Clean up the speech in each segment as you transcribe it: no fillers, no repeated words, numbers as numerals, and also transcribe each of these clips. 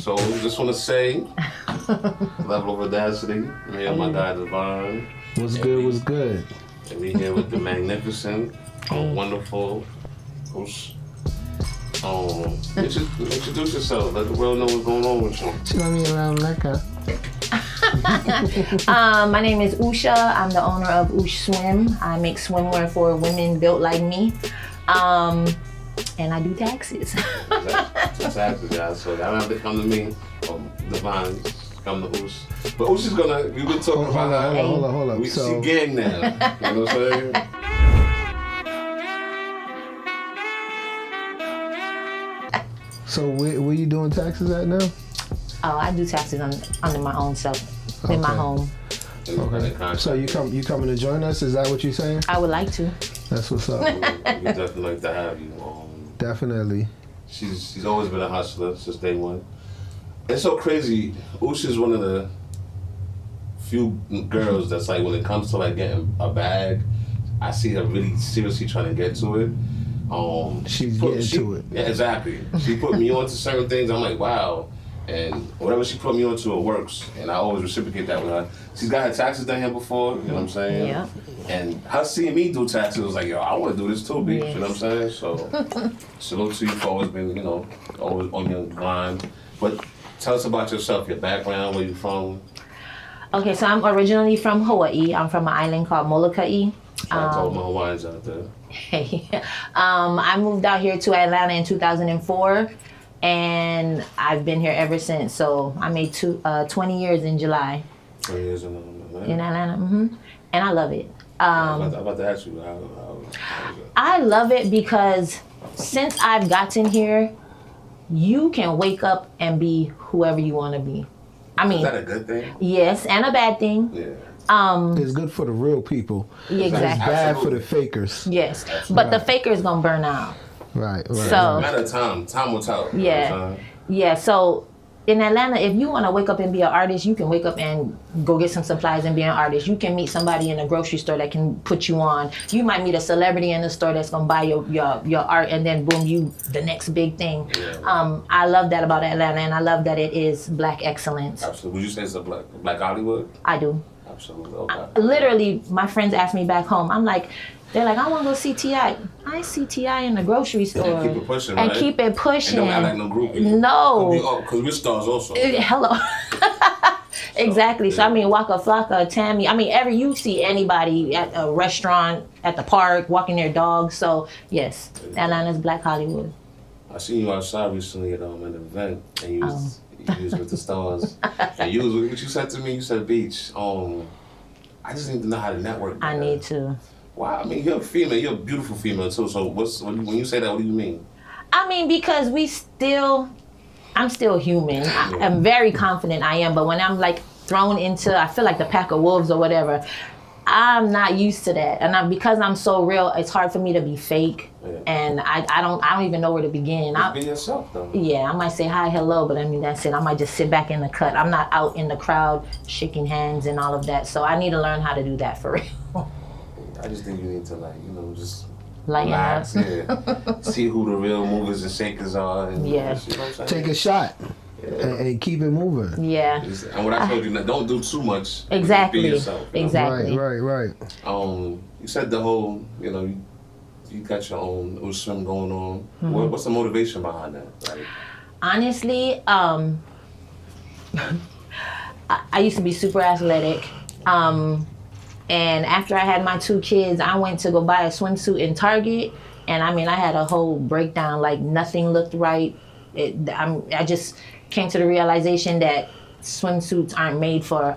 So just want to say, level of audacity. Me and my guy Devon. What's good? What's good? And we here with the magnificent, wonderful Usha. Introduce yourself. Let the world know what's going on with you. She got me around Mecca. My name is Usha. I'm the owner of UshaSwim. I make swimwear for women built like me. And I do taxes. Taxes, guys. So y'all don't have to come to me or Devon. Come to Usha. But Usha's gonna, we've been talking about her. Hold on. She gang now. You know what I'm saying? So where you doing taxes at now? Oh, I do taxes under my own self, in my home. Okay. So you coming to join us? Is that what you're saying? I would like to. That's what's up. We definitely like to have you. Definitely. She's always been a hustler since day one. It's so crazy. Usha's one of the few girls that's like, when it comes to like getting a bag, I see her really seriously trying to get to it. She's getting to it. Yeah, exactly. She put me onto certain things. I'm like, wow. And whatever she put me onto, it works. And I always reciprocate that with her. She's got her taxes done here before, you know what I'm saying? Yeah. And her seeing me do taxes was like, yo, I want to do this too, B. Yes. You know what I'm saying? So, salute to you for always being, always on your grind. But tell us about yourself, your background, where you from. Okay, so I'm originally from Hawaii. I'm from an island called Molokai. Shout out to all my Hawaiians out there. Hey. I moved out here to Atlanta in 2004. And I've been here ever since. So I made 20 years in July. 20 years in Atlanta. In Atlanta, and I love it. I'm about to ask you, how is it? I love it because since I've gotten here, you can wake up and be whoever you want to be. I mean, is that a good thing? Yes, and a bad thing. Yeah. It's good for the real people. Exactly. It's bad for the fakers. Yes, but the faker's gonna burn out. Right. So, matter of time will tell. Yeah. Yeah. So in Atlanta, if you want to wake up and be an artist, you can wake up and go get some supplies and be an artist. You can meet somebody in a grocery store that can put you on. You might meet a celebrity in the store that's gonna buy your art, and then boom, you the next big thing. Yeah. I love that about Atlanta, and I love that it is Black excellence. Absolutely. Would you say it's a black Hollywood? I do. Absolutely. Okay. Literally, my friends ask me back home. I'm like, they're like, I want to go see T.I. I see T.I. in the grocery store. And keep it pushing, and right? keep it pushing. And don't act like no group. No. Because we're stars also. Hello. Exactly. So, I mean, Waka Flocka, Tammy. I mean, you see anybody at a restaurant, at the park, walking their dogs. So, yes, Atlanta's Black Hollywood. I seen you outside recently at an event, and you was with the stars. And you was, what you said to me, you said beach. I just need to know how to network. I need to. Wow, I mean, you're a female. You're a beautiful female, too. So when you say that, what do you mean? I mean, because I'm still human. I'm very confident I am, but when I'm like thrown into, I feel like the pack of wolves or whatever, I'm not used to that. And because I'm so real, it's hard for me to be fake. Yeah. And I don't even know where to begin. Just be yourself, though. Yeah, I might say hi, hello, but I mean, that's it. I might just sit back in the cut. I'm not out in the crowd shaking hands and all of that. So I need to learn how to do that for real. I just think you need to, just lighten relax, up. Yeah. See who the real movers and shakers are. And, yeah. You know what I'm saying? Take a shot. Yeah. And keep it moving. Yeah. And what I told you, don't do too much. Exactly. Be yourself. Exactly. Right. You said the whole, you got your own UshaSwim going on. Mm-hmm. What's the motivation behind that? Like, honestly, I used to be super athletic. And after I had my 2 kids, I went to go buy a swimsuit in Target. And I mean, I had a whole breakdown, like nothing looked right. I just came to the realization that swimsuits aren't made for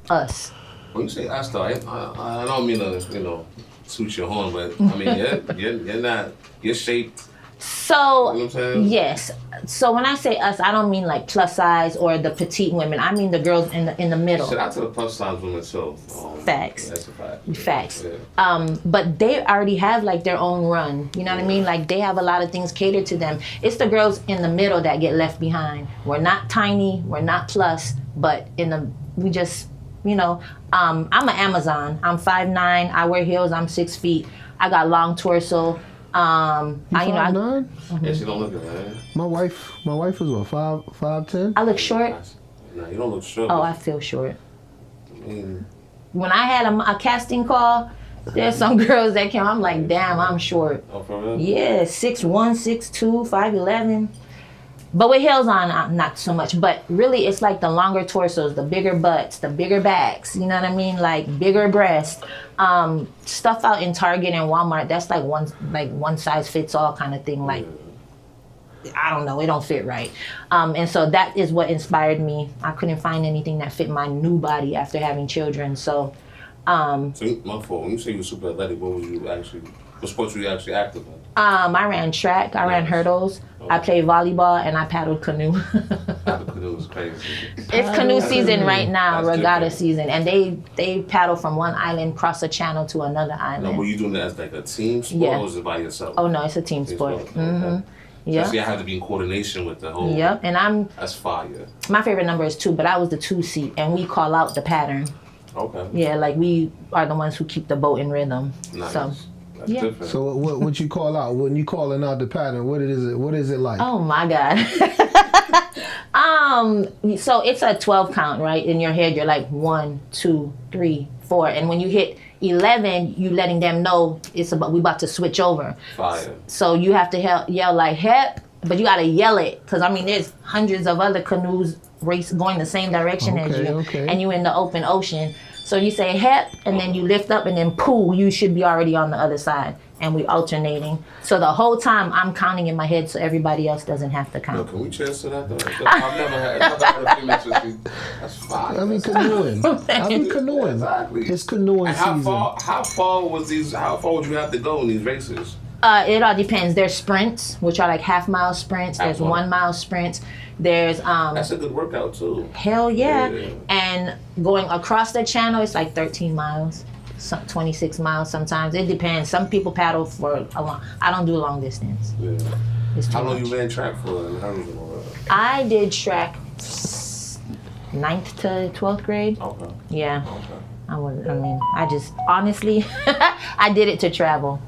us. When you say us, though, I don't mean to, toot your horn, but I mean, you're shaped. So, you know what I'm saying? Yes. So when I say us, I don't mean like plus size or the petite women. I mean the girls in the middle. Shout out to the plus size women too. Facts. That's a fact. Facts. Yeah. But they already have like their own run. You know what I mean? Like they have a lot of things catered to them. It's the girls in the middle that get left behind. We're not tiny. We're not plus. But we just, I'm an Amazon. I'm 5'9". I wear heels. I'm 6 feet. I got long torso. You 5'9"? Yeah, she don't look it, man. My wife is what, 5'10"? I look short. No, you don't look short. Oh, I feel short. I mean, When I had a casting call, there's some girls that came. I'm like, damn, I'm short. oh, for real? Yeah, 6'1", 6'2", 5'11". But with heels on, not so much. But really, it's like the longer torsos, the bigger butts, the bigger backs. You know what I mean? Like bigger breasts. Stuff out in Target and Walmart. That's like one size fits all kind of thing. Like, I don't know, it don't fit right. And so that is what inspired me. I couldn't find anything that fit my new body after having children. So, my fault. When you say you were super athletic, what sports were you actually active in? I ran track, I ran hurdles, I played volleyball, and I paddled canoe. Canoe was crazy. It's canoe season right now, That's regatta different. season, and they paddle from one island, cross a channel to another island. No, were you doing that as like a team sport Yeah. or was it by yourself? Oh no, it's a team sport. Okay. Yeah. So you have to be in coordination with the whole. Yep, and That's fire. my favorite number is 2, but I was the 2 seat, and we call out the pattern. Okay. Yeah, like we are the ones who keep the boat in rhythm. Nice. So, That's yeah. different. So what you call out when you calling out the pattern? What is it like? oh my God. So it's a 12 count, right? In your head, you're like 1, 2, 3, 4, and when you hit 11, you letting them know we about to switch over. Fire. So you have to yell like "hep," but you gotta yell it because there's hundreds of other canoes going the same direction as you, and you in the open ocean. So you say "hep" and then you lift up and then "poo." You should be already on the other side, and we alternating. So the whole time I'm counting in my head, so everybody else doesn't have to Yo, count. can we cheers to that though? I've never had a female sister. That's fire. I mean canoeing. I mean canoeing. Exactly. It's canoeing And season. how far would you have to go in these races? It all depends. There's sprints, which are like half-mile sprints. There's Half-mile. 1 mile sprints. There's That's a good workout too. hell yeah. Yeah. And going across the channel, it's like 13 miles, 26 miles sometimes. It depends. Some people paddle for a long. I don't do long distance. Yeah. It's too How long much. you ran track for in hurdles and all that? I did track 9th to 12th grade. Okay. Yeah. Okay. I just honestly, I did it to travel.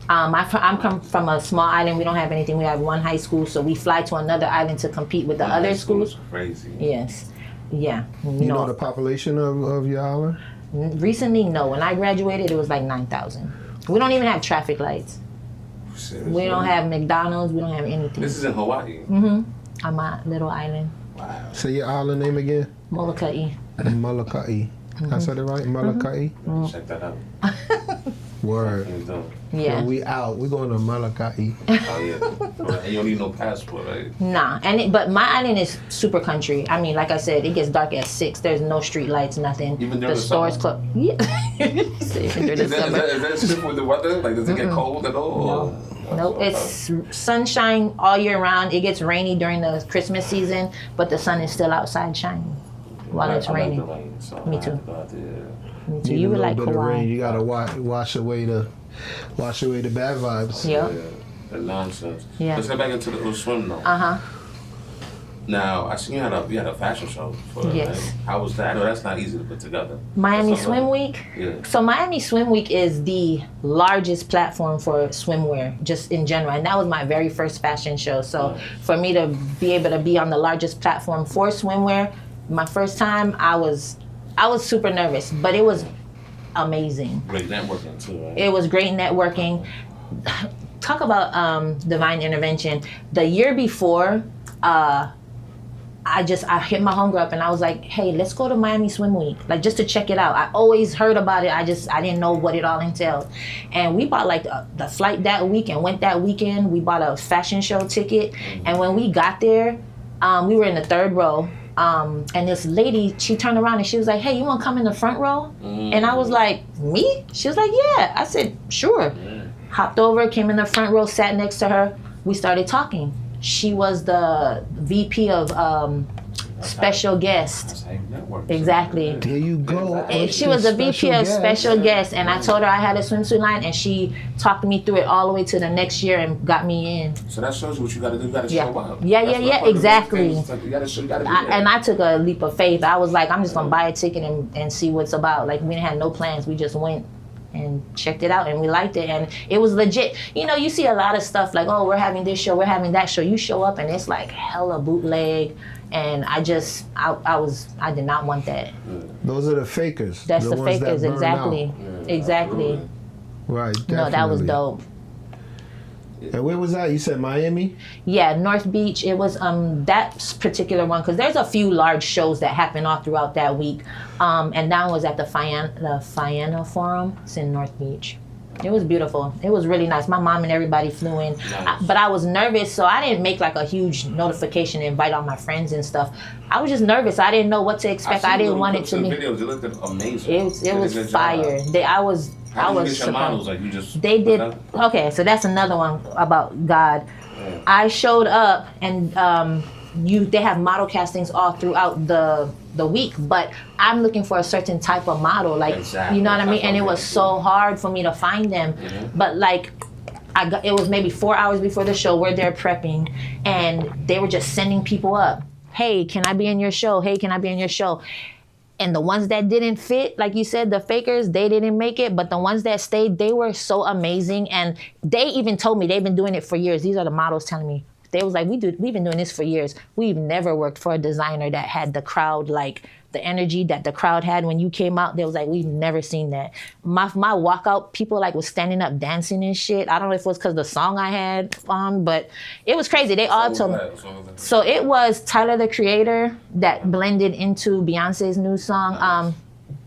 I'm come from a small island. We don't have anything. We have one high school, so we fly to another island to compete with the other High school schools. is crazy. Yes. Yeah. You know the population of your island? Recently, no. When I graduated, it was like 9,000. We don't even have traffic lights. Seriously? We don't have McDonald's. We don't have anything. This is in Hawaii. On my little island, Wow. Say your island name again. Molokai. Molokai. I said it right? Molokai? Check that out. Word. Yeah. When we out, we going to Molokai. Oh yeah. Right. And you don't need no passport, right? Nah, but my island is super country. I mean, like I said, it gets dark at 6. There's no street lights, nothing. Even during the the stores summer? closed. Yeah. Even during the summer. Is that shit with the weather? Like, does it get cold at all? Nope, it's sunshine all year round. It gets rainy during the Christmas season, but the sun is still outside shining while it's I like raining. the rain, so Me I too. have to go out there. Me too. Need You a were little like bit of rain. Hawaii. You gotta wash away the bad vibes. Yep. Yeah, the nonsense. Yeah. Let's get back into the swim though. Now, I seen you had a fashion show for it, Yes. right? How was that? I know that's not easy to put together. Miami That's Swim something- Week. Yeah. So Miami Swim Week is the largest platform for swimwear, just in general, and that was my very first fashion show. So for me to be able to be on the largest platform for swimwear, my first time, I was super nervous, but it was amazing. Great networking too, right? It was great networking. Talk about divine intervention. The year before, I hit my homegirl up and I was like, hey, let's go to Miami Swim Week, like just to check it out. I always heard about it. I didn't know what it all entailed. And we bought like the flight that week and went that weekend. We bought a fashion show ticket. And when we got there, we were in the 3rd row. And this lady, she turned around and she was like, hey, you want to come in the front row? And I was like, me? She was like, yeah. I said, sure. Hopped over, came in the front row, sat next to her. We started talking. She was the VP of special guest. That's how you network. Exactly. There you go. And she was the VP of special guest, and I told her I had a swimsuit line, and she talked me through it all the way to the next year and got me in. So that shows you what you got to do. You got to Yeah. show up. Yeah, That's yeah, what yeah, part of the exactly. thing is, like, you got to show. You got to be there. And I took a leap of faith. I was like, I'm just gonna buy a ticket and see what's about. Like we didn't have no plans. We just went and checked it out, and we liked it, and it was legit. You know, you see a lot of stuff like, oh, we're having this show, we're having that show. You show up and it's like hella bootleg, and I did not want that. Those are the fakers. That's the ones fakers, that burn exactly. out. Exactly. Right, definitely. No, that was dope. And where was that? You said Miami? Yeah, North Beach. It was that particular one, because there's a few large shows that happen all throughout that week. And that one was at the Fianna Forum. It's in North Beach. It was beautiful. It was really nice. My mom and everybody flew in. Nice. But I was nervous, so I didn't make like a huge notification and invite all my friends and stuff. I was just nervous. I didn't know what to expect. I didn't want it to be. Videos, it looked amazing. It was fire. How did you get your models? Like you just they did. Okay, so that's another one about God. Yeah. I showed up, and they have model castings all throughout the week, but I'm looking for a certain type of model, like exactly. You know what I mean. And it was so hard for me to find them. Mm-hmm. But like, it was maybe 4 hours before the show. We're there prepping, and they were just sending people up. Hey, can I be in your show? Hey, can I be in your show? And the ones that didn't fit, like you said, the fakers, they didn't make it. But the ones that stayed, they were so amazing. And they even told me they've been doing it for years. These are the models telling me. They was like, we've been doing this for years. We've never worked for a designer that had the crowd, like the energy that the crowd had when you came out. They was like, we've never seen that. My walkout, people like was standing up dancing and shit. I don't know if it was because the song I had on, but it was crazy. They all told me. So it was Tyler, the Creator, that blended into Beyonce's new song.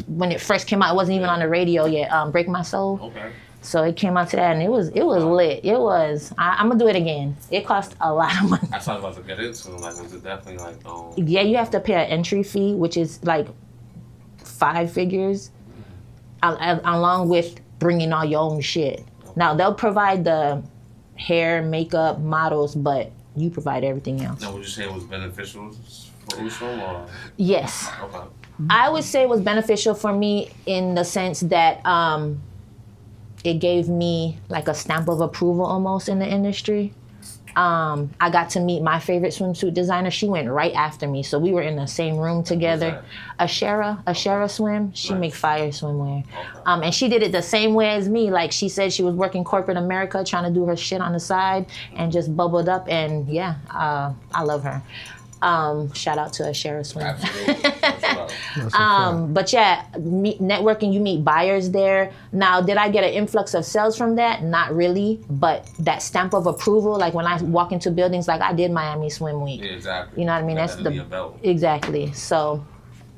When it first came out, it wasn't even on the radio yet. Break My Soul. Okay. So it came out to that, and it was lit. It was. I'm gonna do it again. It cost a lot of money. That's what I was about to get into. Like, was it definitely like? Yeah, you have to pay an entry fee, which is like 5 figures, along with bringing all your own shit. Now they'll provide the hair, makeup, models, but you provide everything else. Now, would you say it was beneficial for Usha, or? Yes. Okay. I would say it was beneficial for me in the sense that it gave me like a stamp of approval almost in the industry. I got to meet my favorite swimsuit designer. She went right after me, so we were in the same room together. UshaSwim. She make fire swimwear. And she did it the same way as me. Like, she said she was working corporate America, trying to do her shit on the side, and just bubbled up. And yeah, I love her. Shout out to UshaSwim. But yeah, networking, you meet buyers there. Now, did I get an influx of sales from that? Not really, but that stamp of approval, like when I walk into buildings, like I did Miami Swim Week. Yeah, exactly. You know what I mean? That's exactly. So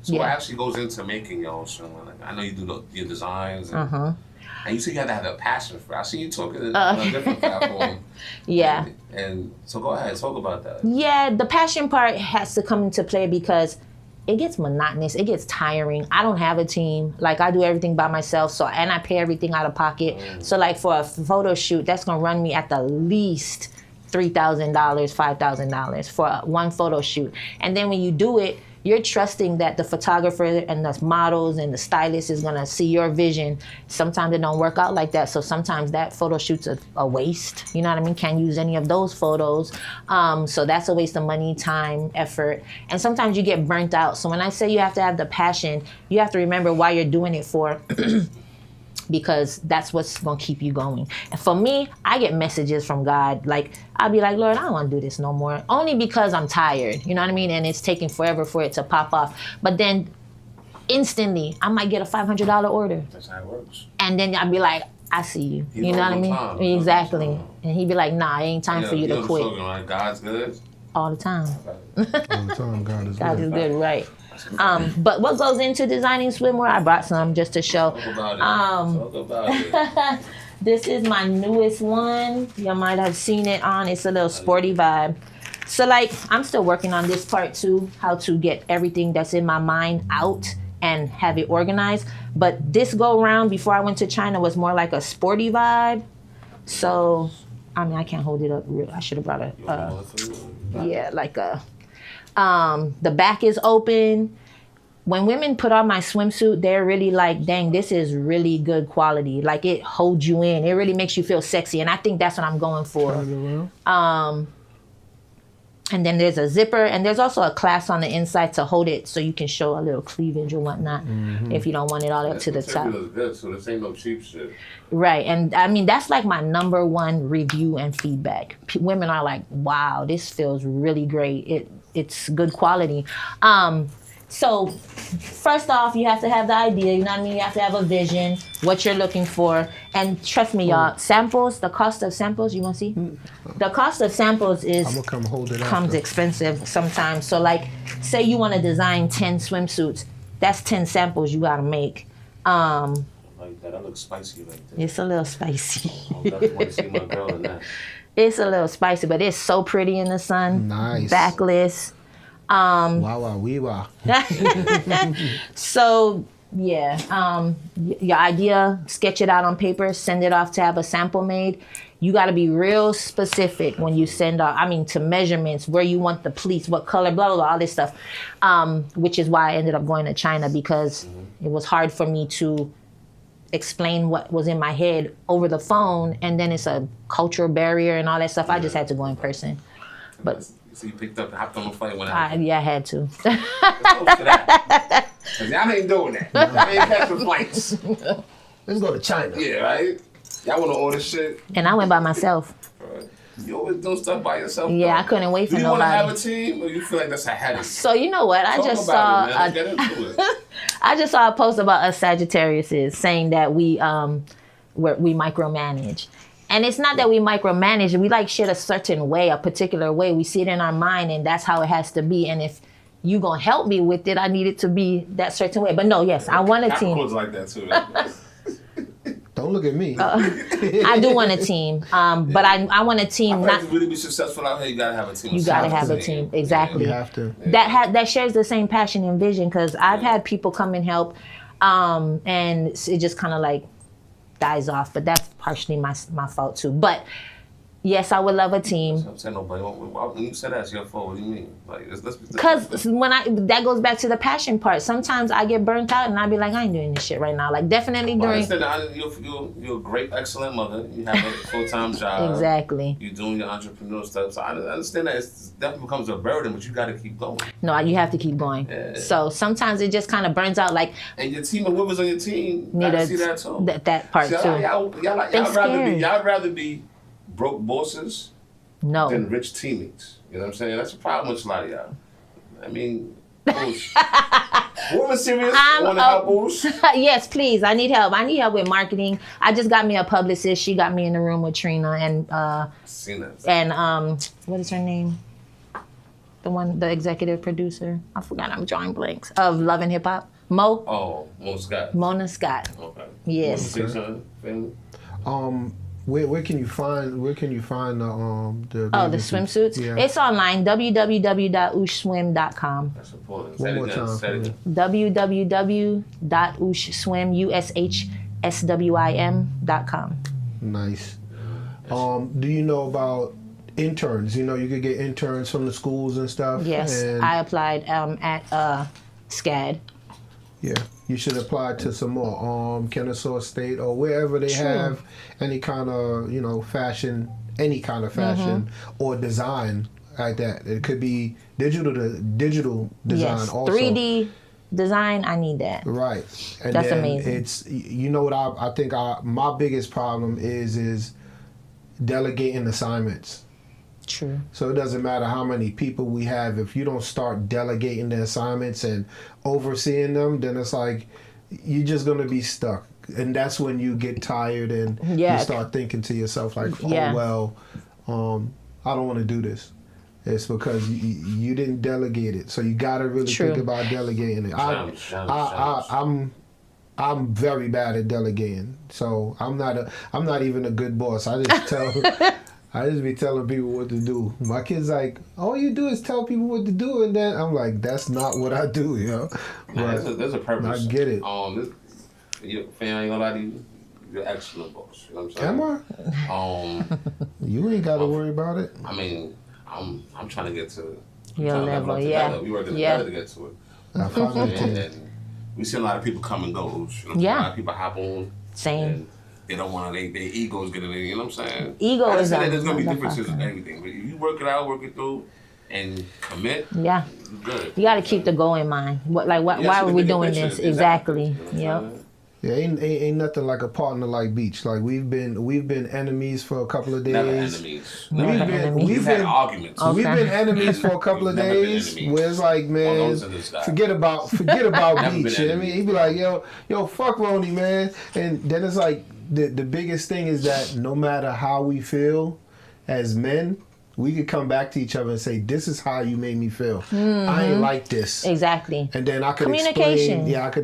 yeah. What actually goes into making your own swimwear? Like, I know you do your designs. And you said you had to have a passion for it. I see you talking on a different platform. Yeah. And so go ahead, talk about that. Yeah, the passion part has to come into play because it gets monotonous. It gets tiring. I don't have a team. Like, I do everything by myself. And I pay everything out of pocket. So like for a photo shoot, that's going to run me at the least $3,000, $5,000 for one photo shoot. And then when you do it, you're trusting that the photographer and the models and the stylist is gonna see your vision. Sometimes it don't work out like that, so sometimes that photo shoot's a waste. You know what I mean? Can't use any of those photos. So that's a waste of money, time, effort. And sometimes you get burnt out. So when I say you have to have the passion, you have to remember why you're doing it for. Because that's what's gonna keep you going. And for me, I get messages from God. Like, I'll be like, Lord, I don't wanna do this no more. Only because I'm tired, you know what I mean? And it's taking forever for it to pop off. But then instantly, I might get a $500 order. That's how it works. And then I'll be like, I see you. You know what I mean? Time. Exactly. And he'd be like, nah, it ain't time for you to quit. Talking, right? God's good? All the time. All the time, God is good. God is good, right. But what goes into designing swimwear? I brought some just to show. Talk about it. This is my newest one. You might have seen it on. It's a little sporty vibe. So like, I'm still working on this part too, how to get everything that's in my mind out and have it organized. But this go round before I went to China was more like a sporty vibe. So, I mean, I can't hold it up real. I should have brought the back is open. When women put on my swimsuit, they're really like, dang, this is really good quality. Like, it holds you in. It really makes you feel sexy. And I think that's what I'm going for. And then there's a zipper, and there's also a clasp on the inside to hold it so you can show a little cleavage or whatnot if you don't want it all up to the top. Is good, so this ain't no cheap shit. Right, and I mean, that's like my number one review and feedback. Women are like, wow, this feels really great. It's good quality. So first off, you have to have the idea, you know what I mean? You have to have a vision, what you're looking for. And trust me, y'all, samples, the cost of samples, you want to see? The cost of samples I'm gonna come hold it comes after. expensive sometimes. So like, say you want to design 10 swimsuits, that's 10 samples you got to make. Like that looks spicy like that. It's a little spicy. I definitely want to see my girl in that. It's a little spicy, but it's so pretty in the sun. Nice. Backless. Wow, wee wow. So yeah, your idea, sketch it out on paper, send it off to have a sample made. You got to be real specific when you send off, I mean, to measurements, where you want the pleats, what color, blah, blah, blah, all this stuff. Which is why I ended up going to China, because it was hard for me to explain what was in my head over the phone, and then it's a cultural barrier and all that stuff. I just had to go in person. But so you picked up and hopped on the flight when I had to. Let's go for that. 'Cause y'all ain't doing that. Y'all ain't catching flights. Let's go to China. Yeah, right? Y'all want to order shit? And I went by myself. You always doing stuff by yourself? Yeah, though. I couldn't wait for Do you want to nobody. have a team, or you feel like that's a headache? So you know what? I Talk just about saw it, man. Let's get into it. I just saw a post about us Sagittariuses saying that we micromanage. And it's not that we micromanage. We like shit a certain way, a particular way. We see it in our mind, and that's how it has to be. And if you gonna help me with it, I need it to be that certain way. But no, yes, I want a team. Capricorns like that too. Don't look at me. I do want a team. But I want a team. Not to really be successful out here, you gotta have a team. You gotta have a team. Exactly. You have to. That shares the same passion and vision, because I've had people come and help, and it just kind of like dies off. But that's partially my fault too. But yes, I would love a team. I'm saying nobody. When you said that's your fault, what do you mean? Like, Because that goes back to the passion part. Sometimes I get burnt out and I be like, I ain't doing this shit right now. Like definitely I during. understand that you're a great, excellent mother. You have a full-time job. Exactly. You're doing your entrepreneurial stuff. So I understand that it definitely becomes a burden, but you got to keep going. No, you have to keep going. Yeah. So sometimes it just kind of burns out. Like And your team of whoever's on your team, need gotta see that too. that part See, too. Y'all rather be broke bosses No. than rich teammates. You know what I'm saying? That's a problem with a lot of y'all. I mean, Oosh. Woman serious? Want to help Oosh? Yes, please. I need help. I need help with marketing. I just got me a publicist. She got me in the room with Trina and what is her name? The executive producer. I forgot. I'm drawing blanks of Love and Hip Hop. Mo. Oh, Mona Scott. Mona Scott. Okay. Yes. You want to say something, family? Where can you find the the bathing swimsuits? suits? Yeah. It's online. www.ushswim.com. That's important. One more time. Say it again. www.ushswim.com. Nice. Do you know about interns? You know, you could get interns from the schools and stuff. Yes, and I applied at SCAD. yeah, you should apply to some more. Kennesaw State or wherever they have any kind of fashion, any kind of fashion or design like that. It could be digital design Yes, also. 3D design. I need that. Right. And That's then amazing. It's what I think my biggest problem is delegating assignments. True. So it doesn't matter how many people we have. If you don't start delegating the assignments and overseeing them, then it's like you're just going to be stuck. And that's when you get tired and you start thinking to yourself like, I don't want to do this. It's because you didn't delegate it. So you got to really think about delegating it. I'm very bad at delegating. So I'm not even a good boss. I just be telling people what to do. My kid's like, all you do is tell people what to do, and then I'm like, that's not what I do, There's a purpose. I get it. Fam, I ain't gonna lie to you. You're excellent, boss. You know what I'm saying? Am I? You ain't got to worry about it. I mean, I'm trying to get to Your level, yeah. We working together to get to it. I found it too. And we see a lot of people come and go. You know what I'm saying? A lot of people hop on. Same. And they don't want to. Their egos get in there. You know what I'm saying? Ego I is understand that there's gonna be a differences in everything, but if you work it out, work it through, and commit. Yeah. Good. You got to keep the goal in mind. Why are we doing this? Exactly. Yep. Yeah, ain't nothing like a partner like Beach. Like we've been enemies for a couple of days. Never enemies. We've had arguments. We've been enemies for a couple of days. Where it's like, man, forget about Beach. You know what I mean? He'd be like, yo, fuck Roni, man. And then it's like the biggest thing is that no matter how we feel as men, we could come back to each other and say, "This is how you made me feel. I ain't like this." Exactly. And then I could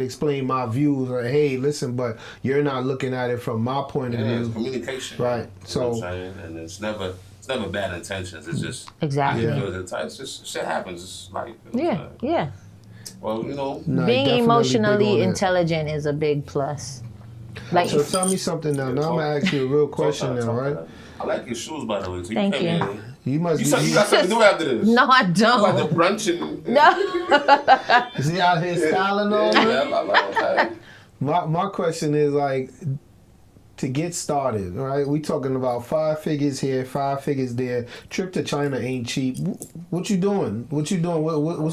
explain my views. Or, hey, listen, but you're not looking at it from my point of view. It's communication, right? You know what I'm saying? And it's never bad intentions. It's just exactly. It's just shit happens. It's like yeah. Well, being emotionally intelligent is a big plus. Like, so tell me something now. Now I'm gonna ask you a real question now, right? I like your shoes, by the way. So thank you. You got something to do after this. No, I don't. Like the brunch and... No. Is he out here styling on? Yeah, my question is like, to get started, right? We talking about 5 figures here, 5 figures there. Trip to China ain't cheap. What you doing? What's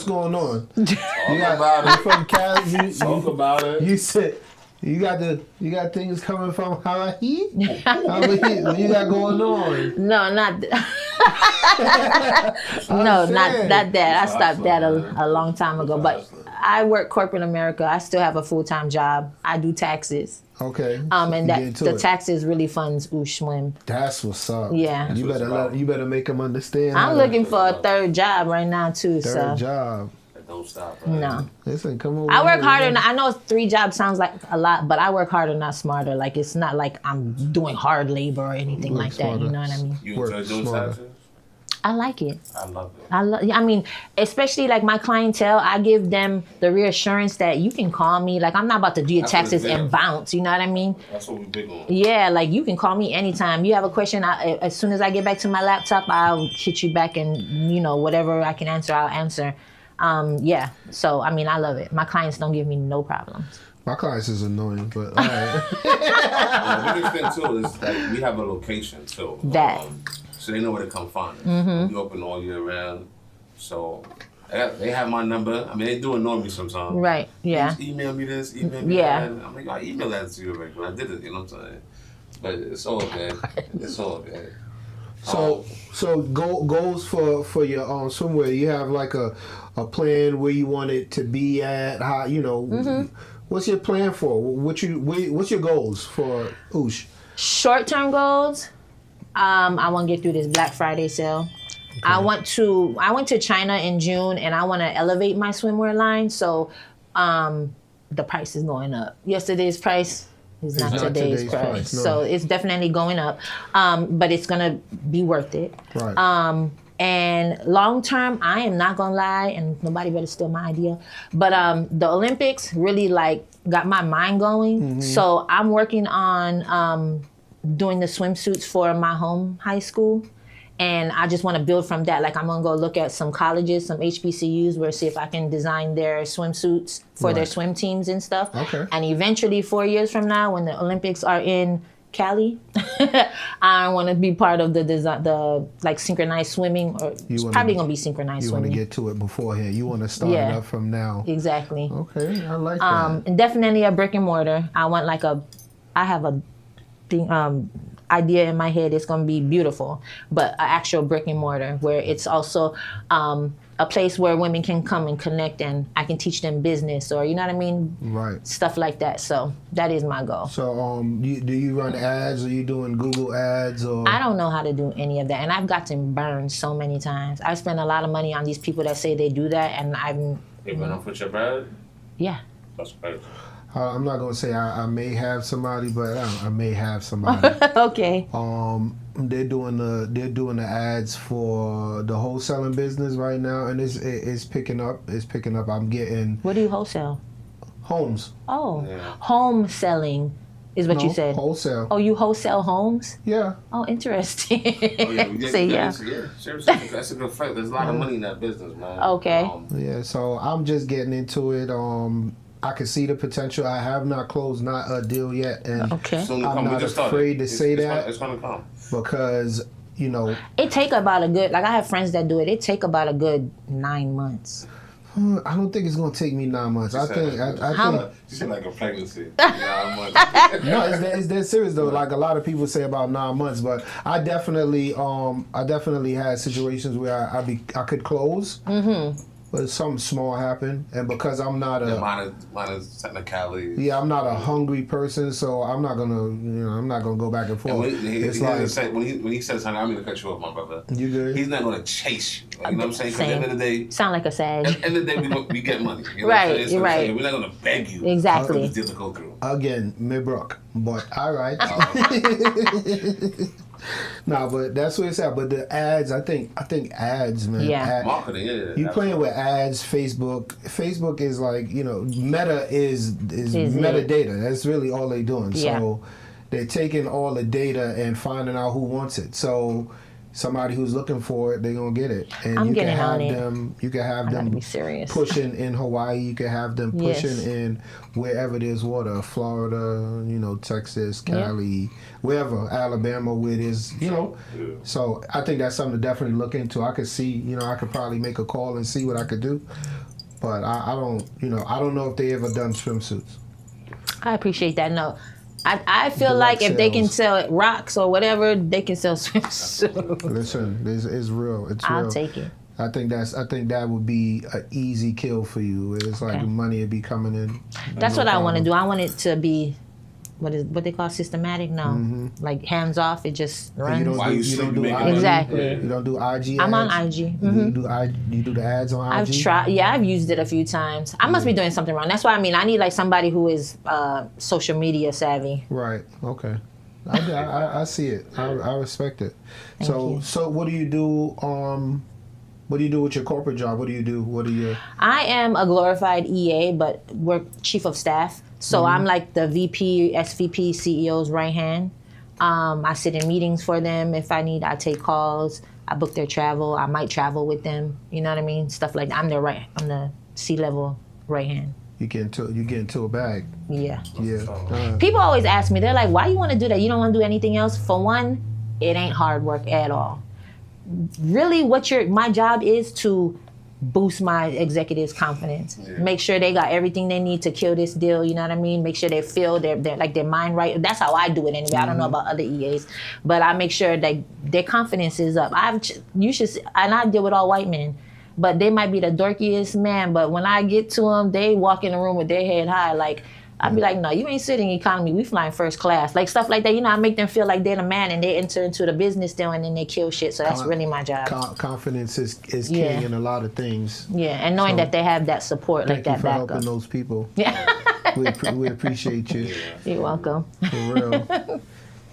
going on? From Cali. Talk about it. You said. You got things coming from Hawaii? What you got going on? No, not not that. I stopped that a long time ago. But I work corporate America. I still have a full-time job. I do taxes. Okay. And the taxes really funds UshaSwim. That's what's up. Yeah. You better make them understand. I'm looking for a third job right now too. Third job. Don't stop. Right? No. Listen, come on. I work harder. I know 3 jobs sounds like a lot, but I work harder, not smarter. Like, it's not like I'm doing hard labor or anything like that. You know what I mean? You enjoy doing taxes? I like it. I love it. I mean, especially like my clientele, I give them the reassurance that you can call me. Like, I'm not about to do your taxes and bounce. You know what I mean? That's what we're big on. Yeah, like you can call me anytime. You have a question, as soon as I get back to my laptop, I'll hit you back and, whatever I can answer, I'll answer. Yeah, so I mean, I love it. My clients don't give me no problems. My clients is annoying, but all right. The biggest thing too is that we have a location too. So they know where to come find us. We open all year round, so they have my number. I mean, they do annoy me sometimes. Right. Yeah. Just email me this, email me that. I'm like, I emailed that to you already, but I did it. You know what I'm saying? But it's all good. It's all good. So goals for your swimwear. You have like a plan where you want it to be at. How what's your plan for? What's your goals for Ush? Short-term goals. I want to get through this Black Friday sale. Okay. I went to China in June, and I want to elevate my swimwear line. So the price is going up. Yesterday's price is not today's price. No. So it's definitely going up. But it's going to be worth it. Right. And long term, I am not gonna lie, and nobody better steal my idea, but the Olympics really got my mind going. So I'm working on doing the swimsuits for my home high school, and I just want to build from that. Like, I'm gonna go look at some colleges, some HBCUs, where see if I can design their swimsuits for their swim teams and stuff. Okay. And eventually, 4 years from now, when the Olympics are in Cali, I want to be part of the design, synchronized swimming, or it's probably gonna be synchronized swimming. You want to get to it beforehand. You want to start it up from now. Exactly. Okay, I like that. And definitely a brick and mortar. I want I have a thing, idea in my head. It's gonna be beautiful, but an actual brick and mortar where it's also a place where women can come and connect, and I can teach them business, or you know what I mean? Right. Stuff like that. So that is my goal. So do you run ads? Are you doing Google ads? Or I don't know how to do any of that, and I've gotten burned so many times. I spend a lot of money on these people that say they do that, and They run off with your brand? Yeah. That's crazy. I'm not gonna say I may have somebody, but I may have somebody. Okay. They're doing the ads for the wholesaling business right now, and it's picking up. It's picking up. I'm getting. What do you wholesale? Homes. Oh, yeah. Home selling is what you said. Wholesale. Oh, you wholesale homes? Yeah. Oh, interesting. Yeah. Seriously, that's a good fight. There's a lot of money in that business, man. Okay. Yeah. So I'm just getting into it. I can see the potential. I have not closed not a deal yet, and okay. I'm not afraid to say that. It's gonna come because It take about a good, like I have friends that do it. It take about a good 9 months. I don't think it's gonna take me 9 months. I think you said like a pregnancy. 9 months. No, it's that serious though. Like a lot of people say about 9 months, but I definitely had situations where I could close. Mm-hmm. But something small happened, and because I'm not minus technicalities. Yeah, I'm not a hungry person, so I'm not gonna go back and forth. And when he says something, I'm gonna cut you off, my brother. You good? He's not gonna chase you. You know what I'm saying? Because at the end of the day, sound like a sag. At the end of the day, we get money. You know right, what I'm right. We're not gonna beg you. Exactly. It's difficult to go through. Again, me broke, but all right. No, but that's what it's at. But the ads, I think ads, man. Yeah. Marketing, yeah. You playing with ads, Facebook. Facebook is like, Meta is metadata. That's really all they doing. Yeah. So they're taking all the data and finding out who wants it. So somebody who's looking for it, they're gonna get it. And I'm you can getting have on it. them. You can have I them gotta be serious. pushing in Hawaii. You can have them pushing in wherever there's water, Florida, Texas, Cali, wherever, Alabama, where it is, Yeah. So I think that's something to definitely look into. I could see, I could probably make a call and see what I could do, but I don't know if they ever done swimsuits. I appreciate that. No. I feel like if they can sell rocks or whatever, they can sell swimsuits. Listen, it's real. It's real. I'll take it. I think that would be an easy kill for you. It's like money would be coming in. That's what I want to do. I want it to be what they call systematic. No, like hands off. It just runs. You don't do IG. Exactly. You don't do IG. I'm ads? on IG. Mm-hmm. You do the ads on IG. I've tried. Yeah, I've used it a few times. I must be doing something wrong. That's why I need like somebody who is social media savvy. Right. Okay. I see it. I respect it. So what do you do? What do you do with your corporate job? What do you do? I am a glorified EA, but work chief of staff. So I'm like the VP, SVP, CEO's right hand. I sit in meetings for them. If I need, I take calls. I book their travel. I might travel with them. You know what I mean? Stuff like that. I'm the C-level right hand. You get into a bag. Yeah. Yeah. People always ask me, they're like, why you want to do that? You don't want to do anything else? For one, it ain't hard work at all. Really, my job is to boost my executives' confidence. Yeah. Make sure they got everything they need to kill this deal, you know what I mean? Make sure they feel their mind right. That's how I do it anyway. I don't know about other EAs, but I make sure that their confidence is up. I deal with all white men, but they might be the dorkiest man, but when I get to them, they walk in the room with their head high, like, I'd be like, no, you ain't sitting economy. We flying first class. Like stuff like that. I make them feel like they're the man and they enter into the business deal and then they kill shit. So that's really my job. Confidence is king in a lot of things. Yeah, and knowing that they have that support, like that backup. Thank you for helping those people. Yeah. we appreciate you. You're welcome. For real.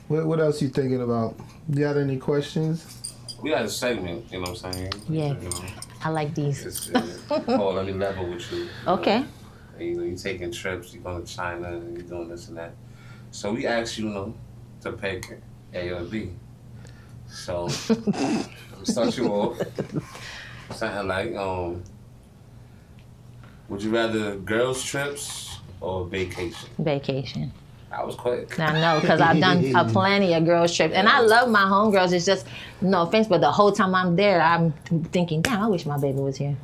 What else you thinking about? You got any questions? We got a segment, you know what I'm saying? Yeah. I like these. Oh, let me level with you. Okay. You're taking trips, you're going to China, and you're doing this and that. So we asked you, to pick A or B. So, we start you off. Something like, would you rather girls' trips or vacation? Vacation. I was quick. I know, because I've done plenty of girls' trips. And I love my homegirls. It's just, no offense, but the whole time I'm there, I'm thinking, damn, I wish my baby was here.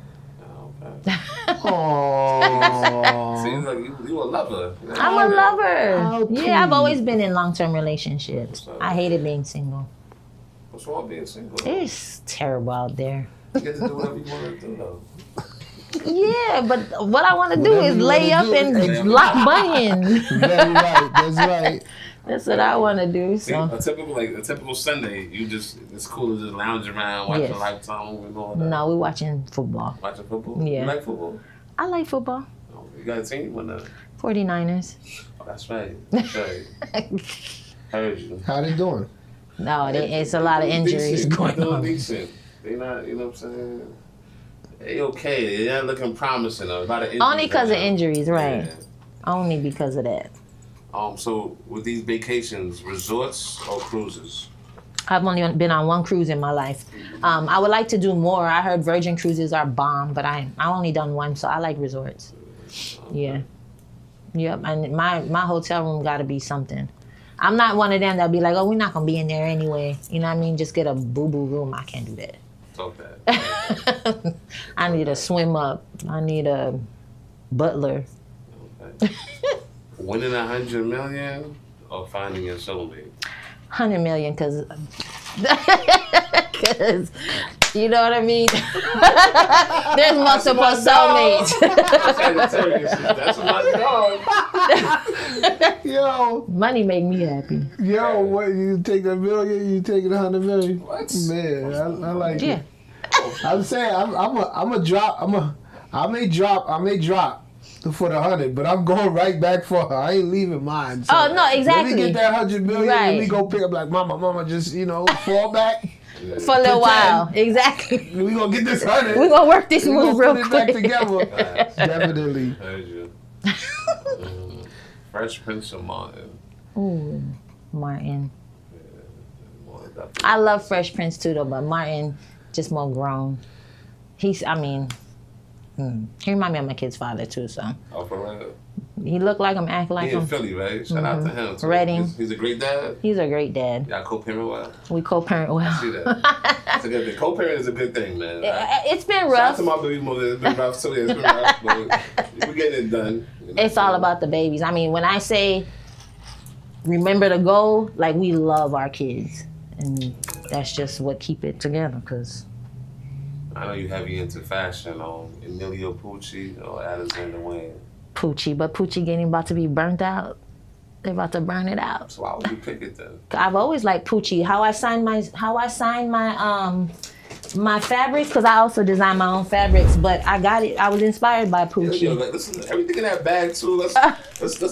Oh. Seems like you a lover. I'm a lover. How Yeah, I've always been in long-term relationships. I hated being single. What's wrong with being single? It's terrible out there. You get to do whatever you want to do, though. Yeah, but what I want to do is lay up and lock bunions. That's right. That's what I want to do. So A typical Sunday, it's cool to just lounge around, watching Lifetime and all that. No, we're watching football. Watching football? Yeah. You like football? I like football. Oh, you got a team or not? 49ers. Oh, that's right. That's right. Heard you. How they doing? No, it's a lot of injuries going on. Decent. They not, you know what I'm saying? They okay. They're not looking promising. A lot of injuries. Only because of injuries, right? Yeah. Only because of that. So with these vacations, resorts or cruises? I've only been on one cruise in my life. I would like to do more. I heard Virgin cruises are bomb, but I only done one, so I like resorts. Yeah. Yep. And my hotel room got to be something. I'm not one of them that'll be like, oh, we're not gonna be in there anyway. You know what I mean? Just get a boo-boo room. I can't do that. Okay. I need a swim up. I need a butler. Okay. Winning 100 million or finding your soulmate? 100 million, because you know what I mean? There's multiple soulmates. That's my dog. Yo, Money make me happy. yo, what you take the million? You take it 100 million? What? Man, I like Yeah. it. I'm saying I may drop for the 100, but I'm going right back for her. I ain't leaving mine. So Oh, no, exactly. Let me get that 100 million Right. and we go pick up like mama, just, fall back. For a little while. Exactly. We gonna get this 100. We're going to work this We move gonna real put it back quick. together. Definitely. Heard you. Fresh Prince of Martin. Ooh, Martin. I love Fresh Prince too, though, but Martin, just more grown. He remind me of my kid's father too, so. Oh, for real? He look like him, act like He in him. Philly, right? Shout out to him. Too. Reading. He's a great dad. He's a great dad. Y'all co-parent well? We co-parent well. See that? That's a good thing. Co-parent is a good thing, man. It's been Shout out rough. to my baby mother. It's been rough too. It's been rough, but we're getting it done. You know? It's all about the babies. I mean, when I say remember the goal, like we love our kids. And that's just what keep it together, because I know you heavy into fashion. Emilio Pucci or Alexander Wayne. Poochie, but Poochie getting about to be burnt out. They're about to burn it out. So why would you pick it then? I've always liked Poochie. How I signed my fabrics, because I also design my own fabrics, but I got it. I was inspired by Poochie. Yo, like, listen, everything in that bag too. Let's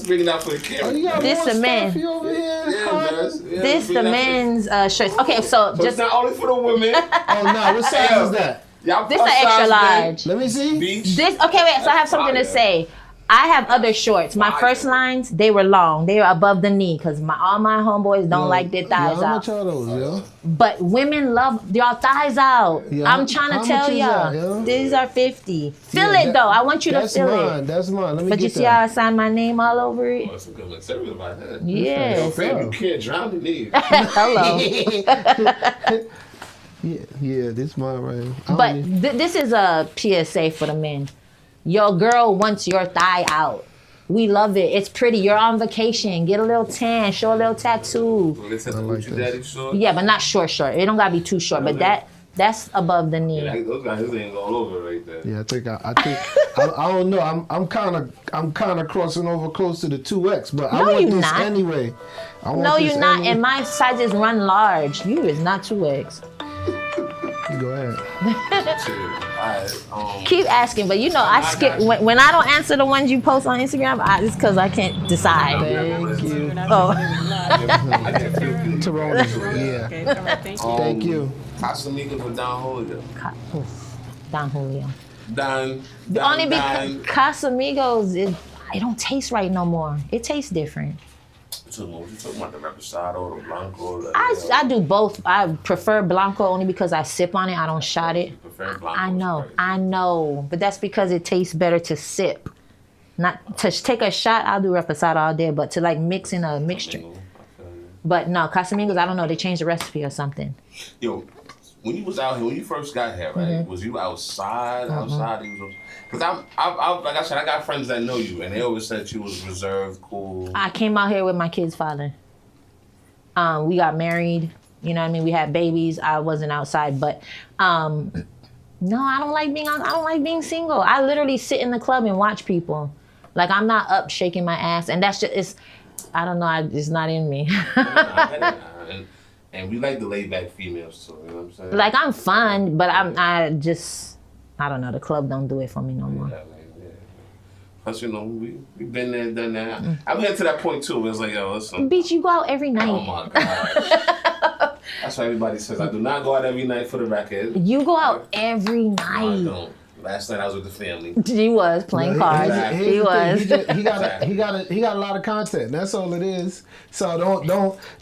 bring it out for the camera. Oh, you got This more the man. stuff over here? Yeah, man. Yeah, This bring the it out men's shirts. Okay, so So just it's not only for the women. Oh, no. What size is that? Y'all this plus an extra size, man. large. Let me see. Beach. This okay, wait. So I have something to say. I have other shorts. My Fire. first lines, they were long. They were above the knee, because all my homeboys don't like their thighs How out. much are those, yo? But women love y'all thighs out. Yeah, I'm trying how to tell much is y'all. that, yo? These are 50. Feel Yeah, it though. I want you to That's feel mine. it. That's mine. Let me But you get see how I that. signed my name all over it? Oh, that's a good material about that. Yeah. Yo, fam, you can't drown in these. Hello. Yeah, this mine right here. I But don't need- this is a PSA for the men. Your girl wants your thigh out. We love it. It's pretty. You're on vacation. Get a little tan. Show a little tattoo. Listen to like Hoochie this. Daddy short. Yeah, but not short. It don't gotta be too short. But that's above the knee. Yeah, those guys, his name's all over right there. Yeah, I don't know. I'm kind of crossing over close to the 2X, but I No, want you this not. anyway. No, you're not. And my sizes run large. You is not 2X. Go ahead. Shit. Alright, Keep asking, but I skip when I don't answer the ones you post on Instagram. It's because I can't decide. Thank you. Oh, I get feel Toronto. Yeah. Okay, all right, thank you. Thank you. Casamigos with Don Julio. Don Julio. Don. Only because Casamigos, it don't taste right no more. It tastes different. You talking about the Reposado or the Blanco? I do both. I prefer Blanco only because I sip on it. I don't shot it. You prefer Blanco? I know, but that's because it tastes better to sip. Not to take a shot, I'll do Reposado all day, but to like mix in a mixture. But no, Casamigos, I don't know. They changed the recipe or something. Yo, when you was out here, when you first got here, right? Mm-hmm. Was you outside? Because I like I said, I got friends that know you, and they always said you was reserved, cool. I came out here with my kid's father. We got married. You know what I mean? We had babies. I wasn't outside, but no, I don't like being single. I literally sit in the club and watch people. Like I'm not up shaking my ass, and that's just I don't know. It's not in me. And we like the laid back females too. You know what I'm saying? Like I'm fun, but I don't know. The club don't do it for me no more. Yeah. Plus, we've been there, done that. I've been to that point too. It was like, yo, listen. Bitch, you go out every night. Oh my god. That's why everybody says I do not go out every night for the record. You go out every No, I night. don't. Last night I was with the family. He was playing cards. Exactly. He was. He got a lot of content. That's all it is. So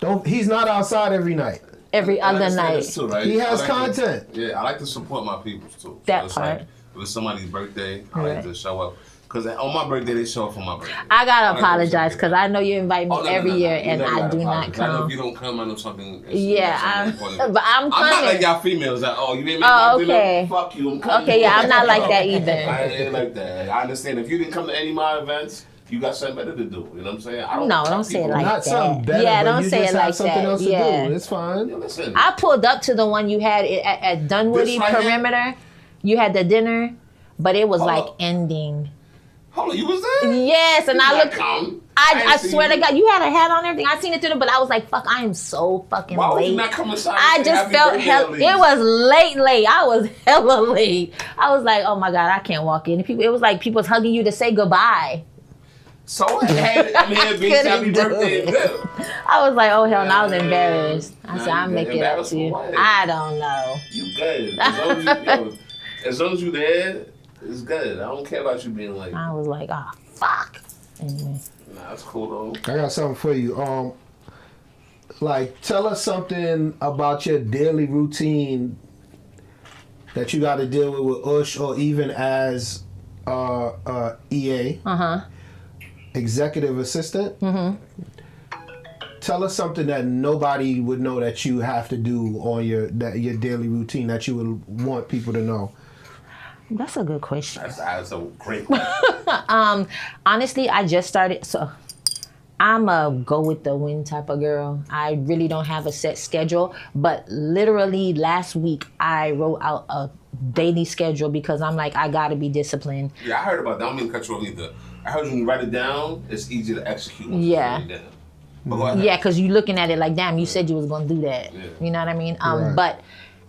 don't. He's not outside every night. Every I other understand night. this too, right? He has I like content. I like to support my peoples too. That it's part. like, if it's somebody's birthday, I like Right. to show up. Because on my birthday, they show up for my birthday. I gotta apologize because I know you invite me every year and I do not I know come. if you don't come, I know something. Yeah, but I'm coming. I'm not like y'all females that, you didn't make my dinner, fuck you, I'm coming. Okay, yeah, I'm not like that either. I ain't like that. I understand. If you didn't come to any of my events, you got something better to do. You know what I'm saying? Don't say it like not that. Something better, yeah, but don't you say just it have like something that. else to do. It's fine. Yeah, listen. I pulled up to the one you had at Dunwoody Perimeter. You had the dinner, but it was ending. Hold on, you was there? Yes, and I looked. I swear to God, you had a hat on and everything. I seen it through, but I was like, "Fuck, I am so fucking late." Why would late." you not come inside? I just felt it was late. I was hella late. I was like, "Oh my God, I can't walk in." It was like people was hugging you to say goodbye. So I'm here being happy birthday. I was like, "Oh hell no!" I was embarrassed. I said, "I'll make it up to you." I don't know. You good? As long as you there. It's good. I don't care about you being late. I was like, fuck. Anyway. Nah, that's cool though. I got something for you. Tell us something about your daily routine that you got to deal with Ush, or even as EA, executive assistant. Tell us something that nobody would know that you have to do on your daily routine that you would want people to know. That's a good question. That's a great question. Honestly, I just started, so I'm a go with the wind type of girl. I really don't have a set schedule, but literally last week I wrote out a daily schedule because I'm like, I gotta be disciplined. Yeah, I heard about that. I don't mean to cut you off either. I heard when you write it down, it's easy to execute. Yeah. Yeah, because you're looking at it like, damn, you said you was gonna do that. Yeah. You know what I mean? Right.